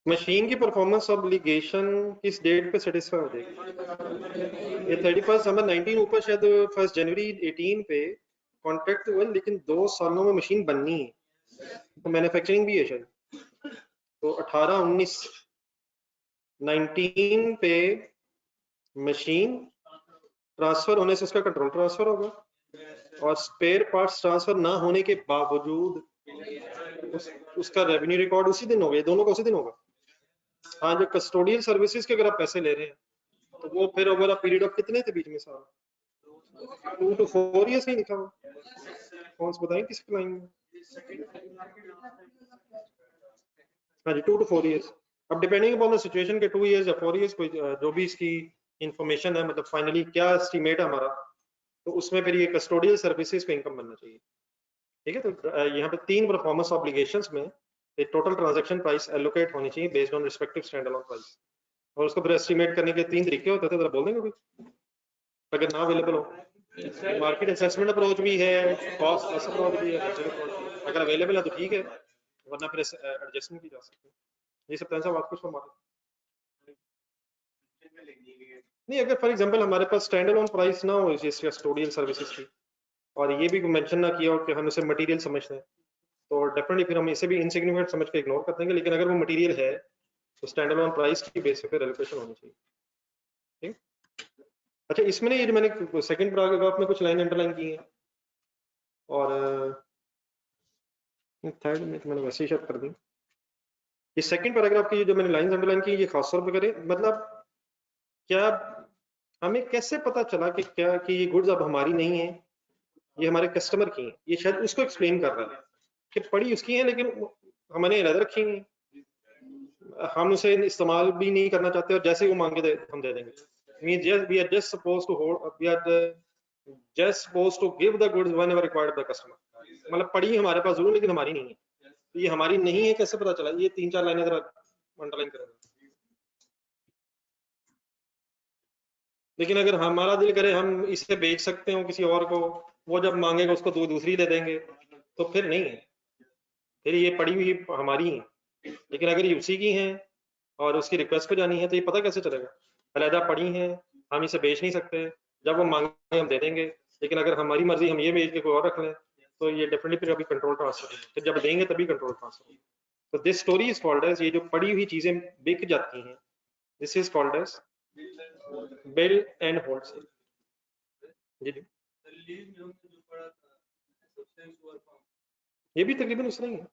Speaker 1: मशीन की परफॉर्मेंस ऑब्लिगेशन किस डेट पे सेटिस्फाई हो जाएगी? ये 31 दिसंबर 19 ऊपर शायद 1 जनवरी 18 पे कॉन्ट्रैक्ट हुआ, लेकिन 2 सालों में मशीन बननी है, तो मैन्युफैक्चरिंग भी है शायद। तो 18 19 19 पे मशीन ट्रांसफर होने से उसका कंट्रोल ट्रांसफर होगा, और स्पेयर पार्ट्स ट्रांसफर ना होने के बावजूद उसका रेवेन्यू रिकॉर्ड उसी दिन होगा, दोनों का उसी दिन होगा। हाँ, जो कस्टोडियल सर्विसेज के अगर आप पैसे ले रहे हैं तो वो फिर ओवर अ पीरियड ऑफ कितने थे बीच में साल? 2 to 4 ईयर्स नहीं लिखा हुआ? कौन सा बताएं किस क्लाइंट में? हाँ जी, 2 to 4 ईयर्स। अब डिपेंडिंग अपॉन द सिचुएशन के 2 ईयर्स या 4 ईयर्स, कोई जो भी इसकी इंफॉर्मेशन है, मतलब फाइनली क्या एस्टिमेट है हमारा, तो उसमें फिर ये कस्टोडियल सर्विसेज पे इनकम बनना चाहिए। ठीक है, तो यहाँ पे 3 परफॉर्मेंस ऑब्लिगेशंस में टोटल ट्रांजैक्शन प्राइस एलोकेट होनी चाहिए based on respective stand alone price, और उसको फिर एस्टिमेट करने के 3 तरीके होते थे, जरा बोल देंगे कोई अगर ना अवेलेबल हो? मार्केट असेसमेंट अप्रोच भी है, कॉस्ट प्लस अप्रोच भी है, बजट अप्रोच भी है। अगर अवेलेबल है तो ठीक है, वरना फिर एडजस्टमेंट की जा सकती है। ये सब तरह से बात कुछ हमारे नहीं, अगर फॉर एग्जांपल हमारे पास स्टैंड अलोन प्राइस ना हो इस कस्टोडियल सर्विसेज की, और ये भी मेंशन ना किया हो कि हम इसे मटेरियल समझते हैं, तो डेफिनेटली फिर हम इसे भी इनसिग्निफिकेंट समझ के इग्नोर कर देंगे। लेकिन अगर वो मटेरियल है तो स्टैंड अलोन प्राइस की बेस पे एलोकेशन होनी चाहिए। ठीक। अच्छा, इसमें ये जो मैंने सेकंड पैराग्राफ में कुछ लाइन अंडरलाइन की है, और थर्ड में तो मैंने वैसे ही शायद कर दी। ये सेकंड पैराग्राफ की जो मैंने लाइन अंडरलाइन की, ये खास तौर पर करें, मतलब क्या हमें कैसे पता चला कि क्या कि ये गुड्स अब हमारी नहीं है, ये हमारे कस्टमर की हैं? ये शायद उसको एक्सप्लेन कर रहा है कि पड़ी उसकी है, लेकिन हमने अलग रखी हुई, हम उसे इस्तेमाल भी नहीं करना चाहते, और जैसे ही वो मांगे हम दे देंगे। We are just supposed to hold, we are just supposed to give the goods whenever required by the customer। मतलब पड़ी हमारे पास जरूर, लेकिन हमारी नहीं है। तो ये हमारी नहीं है कैसे पता चला? ये 3-4 लाइनें जरा अंडरलाइन करें। लेकिन अगर हमारा दिल करे हम इसे बेच सकते हो किसी और को, वो जब मांगेगा उसको दूसरी दे देंगे, तो फिर नहीं है, फिर ये पड़ी हुई हमारी है। लेकिन अगर ये उसी की है और उसकी रिक्वेस्ट पे जानी है, तो ये पता कैसे चलेगा? अलहदा पड़ी है, हम इसे बेच नहीं सकते, जब वो मांगे हम दे देंगे। लेकिन अगर हमारी मर्जी हम ये बेच के कोई और रख लें, तो ये डेफिनेटली फिर अभी कंट्रोल ट्रांसफर है, फिर जब देंगे तभी कंट्रोल ट्रांसफर है। तो this story is called as, ये जो पड़ी हुई चीजें बिक जाती हैं, this is called as bill and hold sale. जी जी, ये भी तकरीबन उस ही है,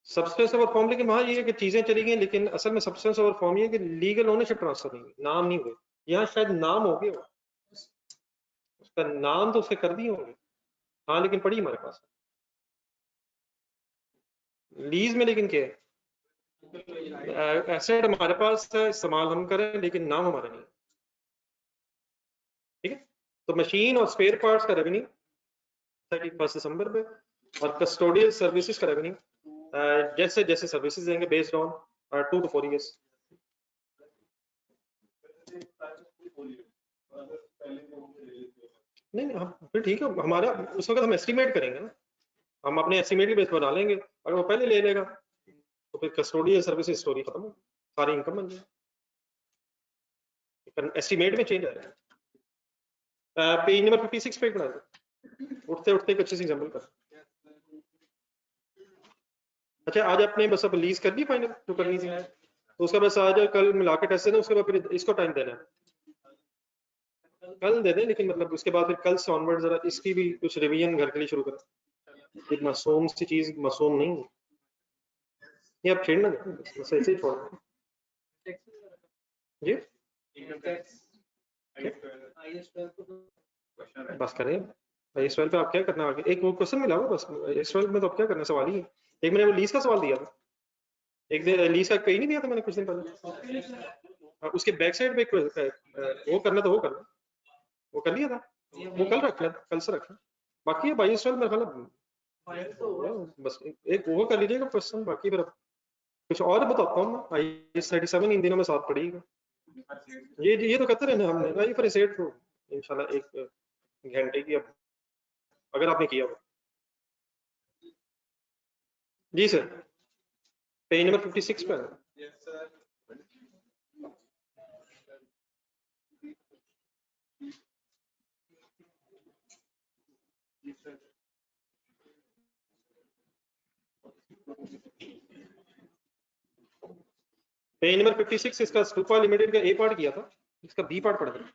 Speaker 1: सब्सटेंस ओवर फॉर्म। लेकिन वहाँ ये है कि चीजें चली गई, लेकिन असल में सब्सटेंस ओवर फॉर्म ये है कि लीगल ओनरशिप ट्रांसफर नहीं हुई, नाम नहीं हुए। यहाँ शायद नाम हो गए, उसका नाम तो उसके कर दिए होंगे, हाँ, लेकिन पड़ी हमारे पास लीज में। लेकिन क्या है, एसेट हमारे पास है, इस्तेमाल हम करें, लेकिन नाम हमारा नहीं। ठीक है, तो मशीन और स्पेयर पार्ट्स का रेवेन्यू 31 दिसंबर पे, और कस्टोडियल सर्विसेज का रेवेन्यू जैसे जैसे सर्विसेज देंगे बेस्ड ऑन 2 to 4 ईयर्स। नहीं नहीं, हम फिर ठीक है, हमारा उस वक्त हम एस्टिमेट करेंगे ना, हम अपने एस्टिमेट के बेस पर बना लेंगे। अगर वो पहले ले लेगा तो फिर कस्टोडियल सर्विसेज स्टोरी खत्म हो, सारी इनकम बन जाए। एस्टिमेट में चेंज आएगा। पेज नंबर 56 पे बना दो, उठते उठते एक अच्छी सी एग्जांपल कर। अच्छा, आज आपने बस अब लीज कर दी फाइनल जो करनी थी, तो उसका बस आज कल मिला के टेस्ट देना, उसके बाद फिर इसको टाइम देना है। कल दे दें, लेकिन मतलब उसके बाद फिर कल से ऑनवर्ड जरा इसकी भी कुछ रिवीजन घर के लिए शुरू करें। एक मासूम सी चीज मासूम नहीं है, ये आप छेड़ना नहीं, बस ऐसे ही छोड़ दें। जी बस करें। इस पे आप क्या करना आगे? एक वो क्वेश्चन मिला हुआ बस, इस में तो आप क्या करना, सवाल ही है। एक मैंने वो लीज का सवाल दिया था, एक दिन लीज का पेज नहीं दिया था मैंने कुछ दिन पहले, उसके बैक साइड पे वो करना तो वो करना, वो कर लिया था, वो कल रख लेना, कल से रखना। बाकी है बाई मेरे ख्याल बस एक वो कर लीजिएगा क्वेश्चन, बाकी फिर कुछ और बताता हूँ मैं। IS-37 इन दिनों में साथ पड़ेगा, ये तो कहते रहना हमने भाई, फिर सेट तो इंशाल्लाह 1 घंटे की, अब अगर आपने किया हो जी सर, पेज नंबर 56 पर। पेज नंबर 56 इसका स्टूपा लिमिटेड का ए पार्ट किया था, इसका बी पार्ट पढ़ा था।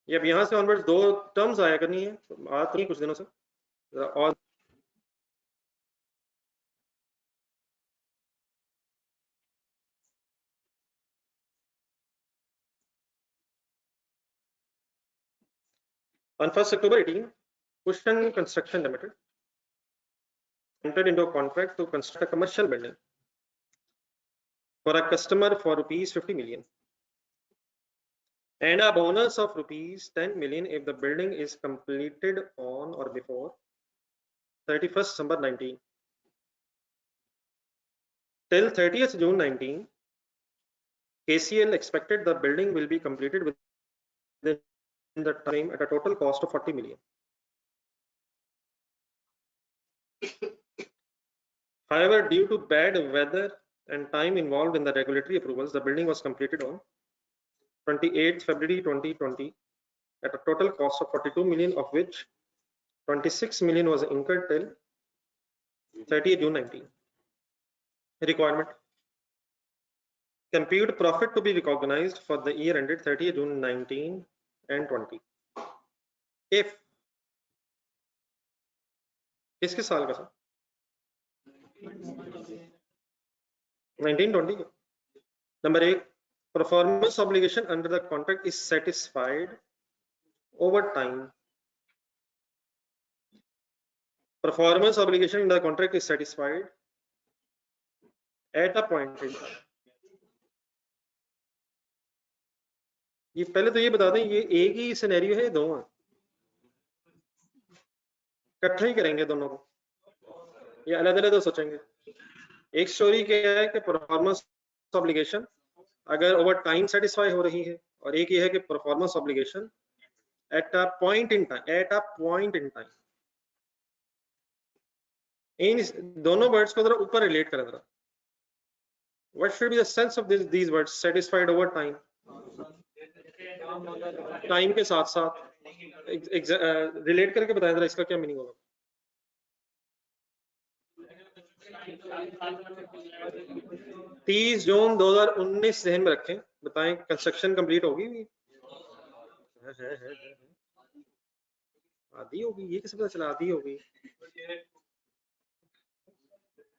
Speaker 1: ये अब यहाँ से ऑनवर्ड्स 2 टर्म्स आया करनी है, आ तो नहीं कुछ दिनों से और on 1st October 18, Cushion Construction Limited entered into a contract to construct a commercial building for a customer for rupees 50 million and a bonus of rupees 10 million if the building is completed on or before 31st December 19. Till 30th June 19, KCL expected the building will be completed within the time at a total cost of 40 million. However, due to bad weather and time involved in the regulatory approvals, the building was completed on 28th February 2020 at a total cost of 42 million, of which 26 million was incurred till 30th June 19. Requirement: compute profit to be recognized for the year ended 30th June 19 and 20 if किसके साल का sir 1920 number 1 performance obligation under the contract is satisfied over time. Performance obligation in the contract is satisfied at a point in time. ये पहले तो ये बता दें, ये एक ही सिनेरियो है, दो हैं, इकट्ठा ही करेंगे दोनों को, ये अलग अलग तो सोचेंगे। एक स्टोरी क्या है कि परफॉर्मेंस ऑब्लिगेशन अगर ओवर टाइम सेटिस्फाई हो रही है, और एक ये है कि performance obligation at a point in time, at a point in time. इन दोनों वर्ड्स को जरा ऊपर रिलेट करें जरा। What should be the sense of these words? Satisfied over time, time के साथ साथ रिलेट करके बताएं जरा, इसका क्या मीनिंग होगा? 30 जून 2019 ध्यान में रखें, बताएं कंस्ट्रक्शन कंप्लीट होगी? आधी होगी, ये कैसे पता चला आधी होगी?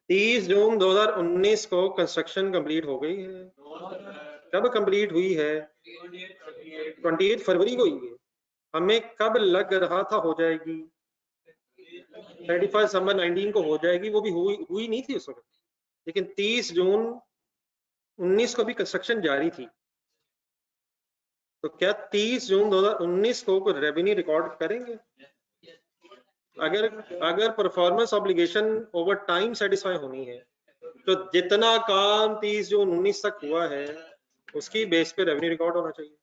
Speaker 1: 30 जून 2019 को कंस्ट्रक्शन कंप्लीट हो गई है। कब कंप्लीट हुई है? 28 फरवरी को हुई है। हमें कब लग रहा था हो जाएगी? 31 दिसंबर 19 को हो जाएगी, वो भी हुई नहीं थी उस वक्त, लेकिन 30 जून 19 को भी कंस्ट्रक्शन जारी थी। तो क्या 30 जून 2019 को रेवेन्यू रिकॉर्ड करेंगे? अगर performance obligation over time satisfy होनी है, तो जितना काम 30 जून 19 तक हुआ है उसकी बेस पे रेवेन्यू रिकॉर्ड होना चाहिए।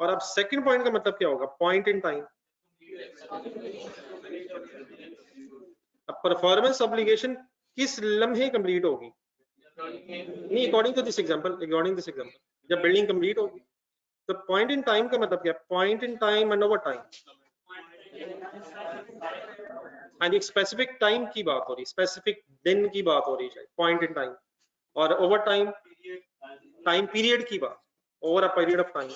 Speaker 1: और अब सेकंड पॉइंट का मतलब क्या होगा? Point in time. अब परफॉर्मेंस ऑब्लिगेशन किस लम्हे कंप्लीट होगी? नहीं, अकॉर्डिंग टू दिस एग्जांपल, जब बिल्डिंग कंप्लीट होगी। तो पॉइंट इन टाइम का मतलब क्या? Point in time and over time. हाँ जी, स्पेसिफिक टाइम की बात हो रही, स्पेसिफिक दिन की बात हो रही है, पॉइंट इन टाइम। और ओवर टाइम, टाइम पीरियड की बात, over a period of time.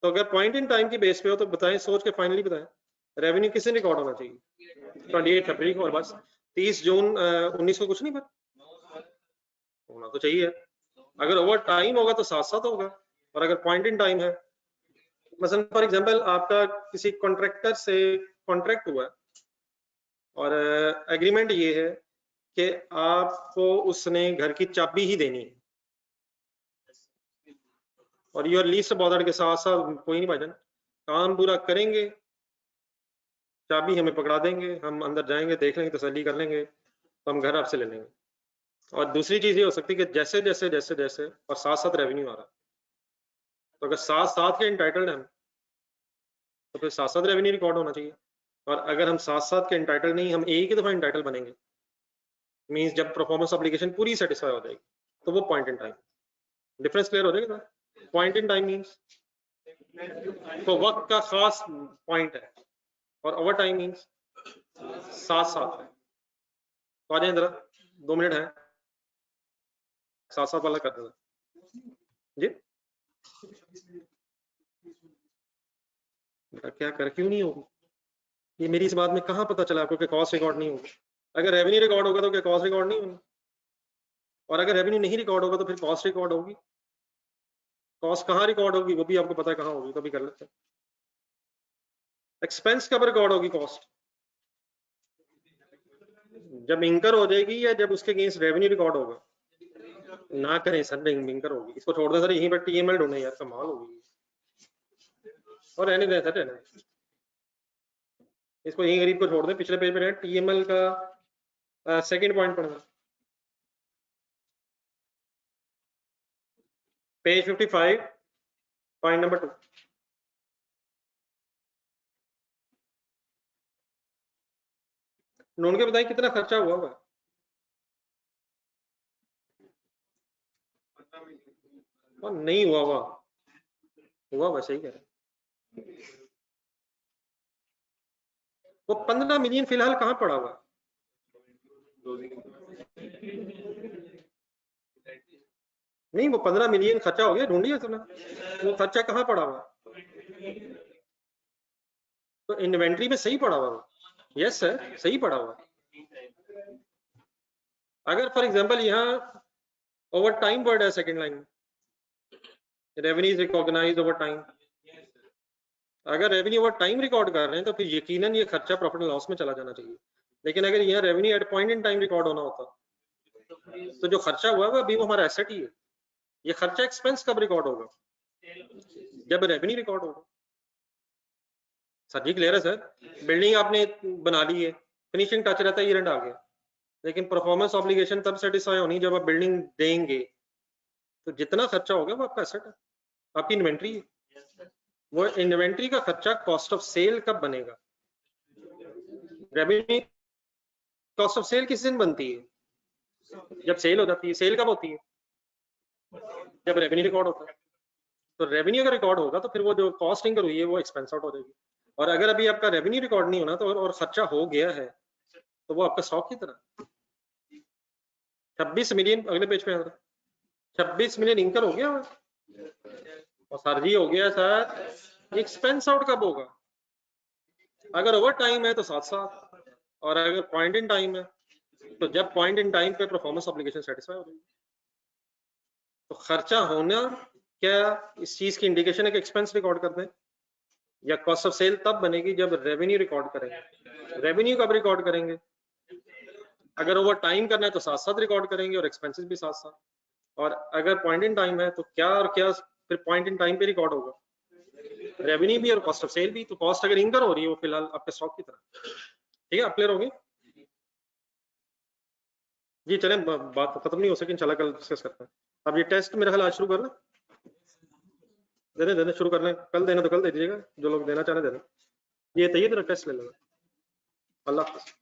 Speaker 1: तो अगर पॉइंट इन टाइम की बेस पे हो तो बताएं, सोच के फाइनली बताएं, रेवेन्यू किसे रिकॉर्ड होना चाहिए? 28 फरवरी को, और बस 30 जून 19 को कुछ नहीं पर होना तो चाहिए। अगर ओवर टाइम होगा तो साथ साथ होगा, और अगर पॉइंट इन टाइम है, मसलन फॉर एग्जांपल आपका किसी कॉन्ट्रैक्टर से कॉन्ट्रैक्ट हुआ और एग्रीमेंट ये है कि आपको उसने घर की चाबी ही देनी है, और यूर लीस्ट बॉर्डर के साथ साथ कोई नहीं भाईजान, काम पूरा करेंगे चाबी हमें पकड़ा देंगे, हम अंदर जाएंगे, देख लेंगे, तसल्ली कर लेंगे, तो हम घर आपसे ले लेंगे। और दूसरी चीज ये हो सकती है कि जैसे जैसे जैसे जैसे और साथ साथ रेवेन्यू आ रहा है, तो अगर साथ साथ के इंटाइटल्ड हैं तो फिर साथ साथ रेवेन्यू रिकॉर्ड होना चाहिए। और अगर हम साथ साथ के इंटाइटल नहीं, हम एक ही दफा इंटाइटल बनेंगे, मींस जब परफॉर्मेंस ऑब्लिगेशन पूरी सेटिस्फाई हो जाएगी तो वो point in time. Difference clear हो जाएगा? पॉइंट इन टाइम मींस तो वक्त का खास पॉइंट है, और ओवर टाइम मींस साथ साथ है। तो आ जाए जरा, 2 मिनट है, साथ साथ वाला कर देना जी। क्या कर, क्यों नहीं होगी? ये मेरी इस बात में कहाँ पता चला आपको कि कॉस्ट रिकॉर्ड नहीं होगी? अगर रेवेन्यू रिकॉर्ड होगा तो क्या कॉस्ट रिकॉर्ड नहीं होगी? और अगर रेवेन्यू नहीं रिकॉर्ड होगा तो फिर कॉस्ट रिकॉर्ड होगी। कॉस्ट कहाँ रिकॉर्ड होगी वो भी आपको पता है कहाँ होगी, कभी कर लेते हैं। एक्सपेंस कब रिकॉर्ड होगी कॉस्ट? जब इंकर हो जाएगी या जब उसके अगेंस्ट रेवेन्यू रिकॉर्ड होगा? ना करें सर, इंकर होगी। इसको छोड़ दें सर, यहीं पर टीएमएल ढूंढे यार, कमाल होगी। और रहने दें सर, रहने दें। इसको यहीं गरीब को छोड़ दें, पिछले पेज पे टीएमएल का सेकंड पॉइंट पढ़ना, पेज 55 पॉइंट नंबर 2। ढूंढ के बताएं कितना खर्चा हुआ होगा। और नहीं हुआ हुआ, हुआ वैसे ही कह रहे। वो 15 मिलियन फिलहाल कहाँ पड़ा हुआ? नहीं, वो 15 मिलियन खर्चा हो गया, ढूंढिए तुमने, वो खर्चा कहाँ पड़ा हुआ? तो इन्वेंट्री में सही पड़ा हुआ? यस सर, सही पड़ा हुआ। अगर फॉर एग्जांपल यहाँ ओवर टाइम वर्ड है सेकंड लाइन में, revenue is recognised over time. अगर रेवेन्यू ओवर टाइम रिकॉर्ड कर रहे हैं तो फिर यकीनन ये खर्चा प्रॉफिट एंड लॉस में चला जाना चाहिए। लेकिन अगर यहाँ revenue at point in time record होना होता तो जो खर्चा हुआ है अभी वो हमारा एसेट ही है। ये खर्चा एक्सपेंस कब रिकॉर्ड होगा? जब रेवेन्यू रिकॉर्ड होगा। सर जी क्लियर है सर? बिल्डिंग आपने बना ली है, फिनिशिंग टच रहता है, ईयर एंड आ गया, लेकिन परफॉर्मेंस ऑब्लिगेशन तब सेटिस्फाई होनी जब आप बिल्डिंग देंगे। तो जितना खर्चा होगा वो आपका एसेट है, आपकी इन्वेंट्री है। वो इन्वेंट्री का खर्चा कॉस्ट ऑफ सेल कब बनेगा? रेवेन्यू कॉस्ट ऑफ सेल किस दिन बनती है? जब सेल हो जाती है। सेल कब होती है? जब रेवेन्यू रिकॉर्ड होता है। तो रेवेन्यू अगर रिकॉर्ड होगा तो फिर वो जो कॉस्ट इंकर हुई है वो एक्सपेंस आउट हो जाएगी। और अगर अभी आपका रेवेन्यू रिकॉर्ड नहीं होना तो और खर्चा हो गया है तो वो आपका स्टॉक की तरह 26 मिलियन, अगले पेज पे 26 मिलियन इंकर हो गया और सर जी हो गया सर। एक्सपेंस आउट कब होगा? अगर ओवर टाइम है तो साथ साथ, और अगर पॉइंट इन टाइम है तो जब पॉइंट इन टाइम पे परफॉर्मेंस ऑब्लिगेशन सेटिस्फाई हो जाएगी। तो खर्चा होना क्या इस चीज की इंडिकेशन है कि एक्सपेंस रिकॉर्ड कर दें? या कॉस्ट ऑफ सेल तब बनेगी जब रेवेन्यू रिकॉर्ड करेंगे। रेवेन्यू कब रिकॉर्ड करेंगे? अगर ओवर टाइम करना है तो साथ साथ रिकॉर्ड करेंगे और एक्सपेंसेस भी साथ साथ। और अगर पॉइंट इन टाइम है तो क्या और क्या फिर पॉइंट इन टाइम पे रिकॉर्ड होगा? रेवेन्यू भी और कॉस्ट ऑफ सेल भी। तो कॉस्ट अगर इंकर हो रही है वो फिलहाल आपके स्टॉक की तरह। ठीक है, आप क्लियर होगी जी? चलें, बात खत्म नहीं हो सकी, इंशाल्लाह कल डिस्कस करते हैं। अब ये टेस्ट मेरा ख्याल आज शुरू कर लें, देने शुरू कर लें। कल देना तो कल दे दीजिएगा, जो लोग देना चाह रहे देना। ये टेस्ट ले लेना। अल्लाह हाफ़िज़।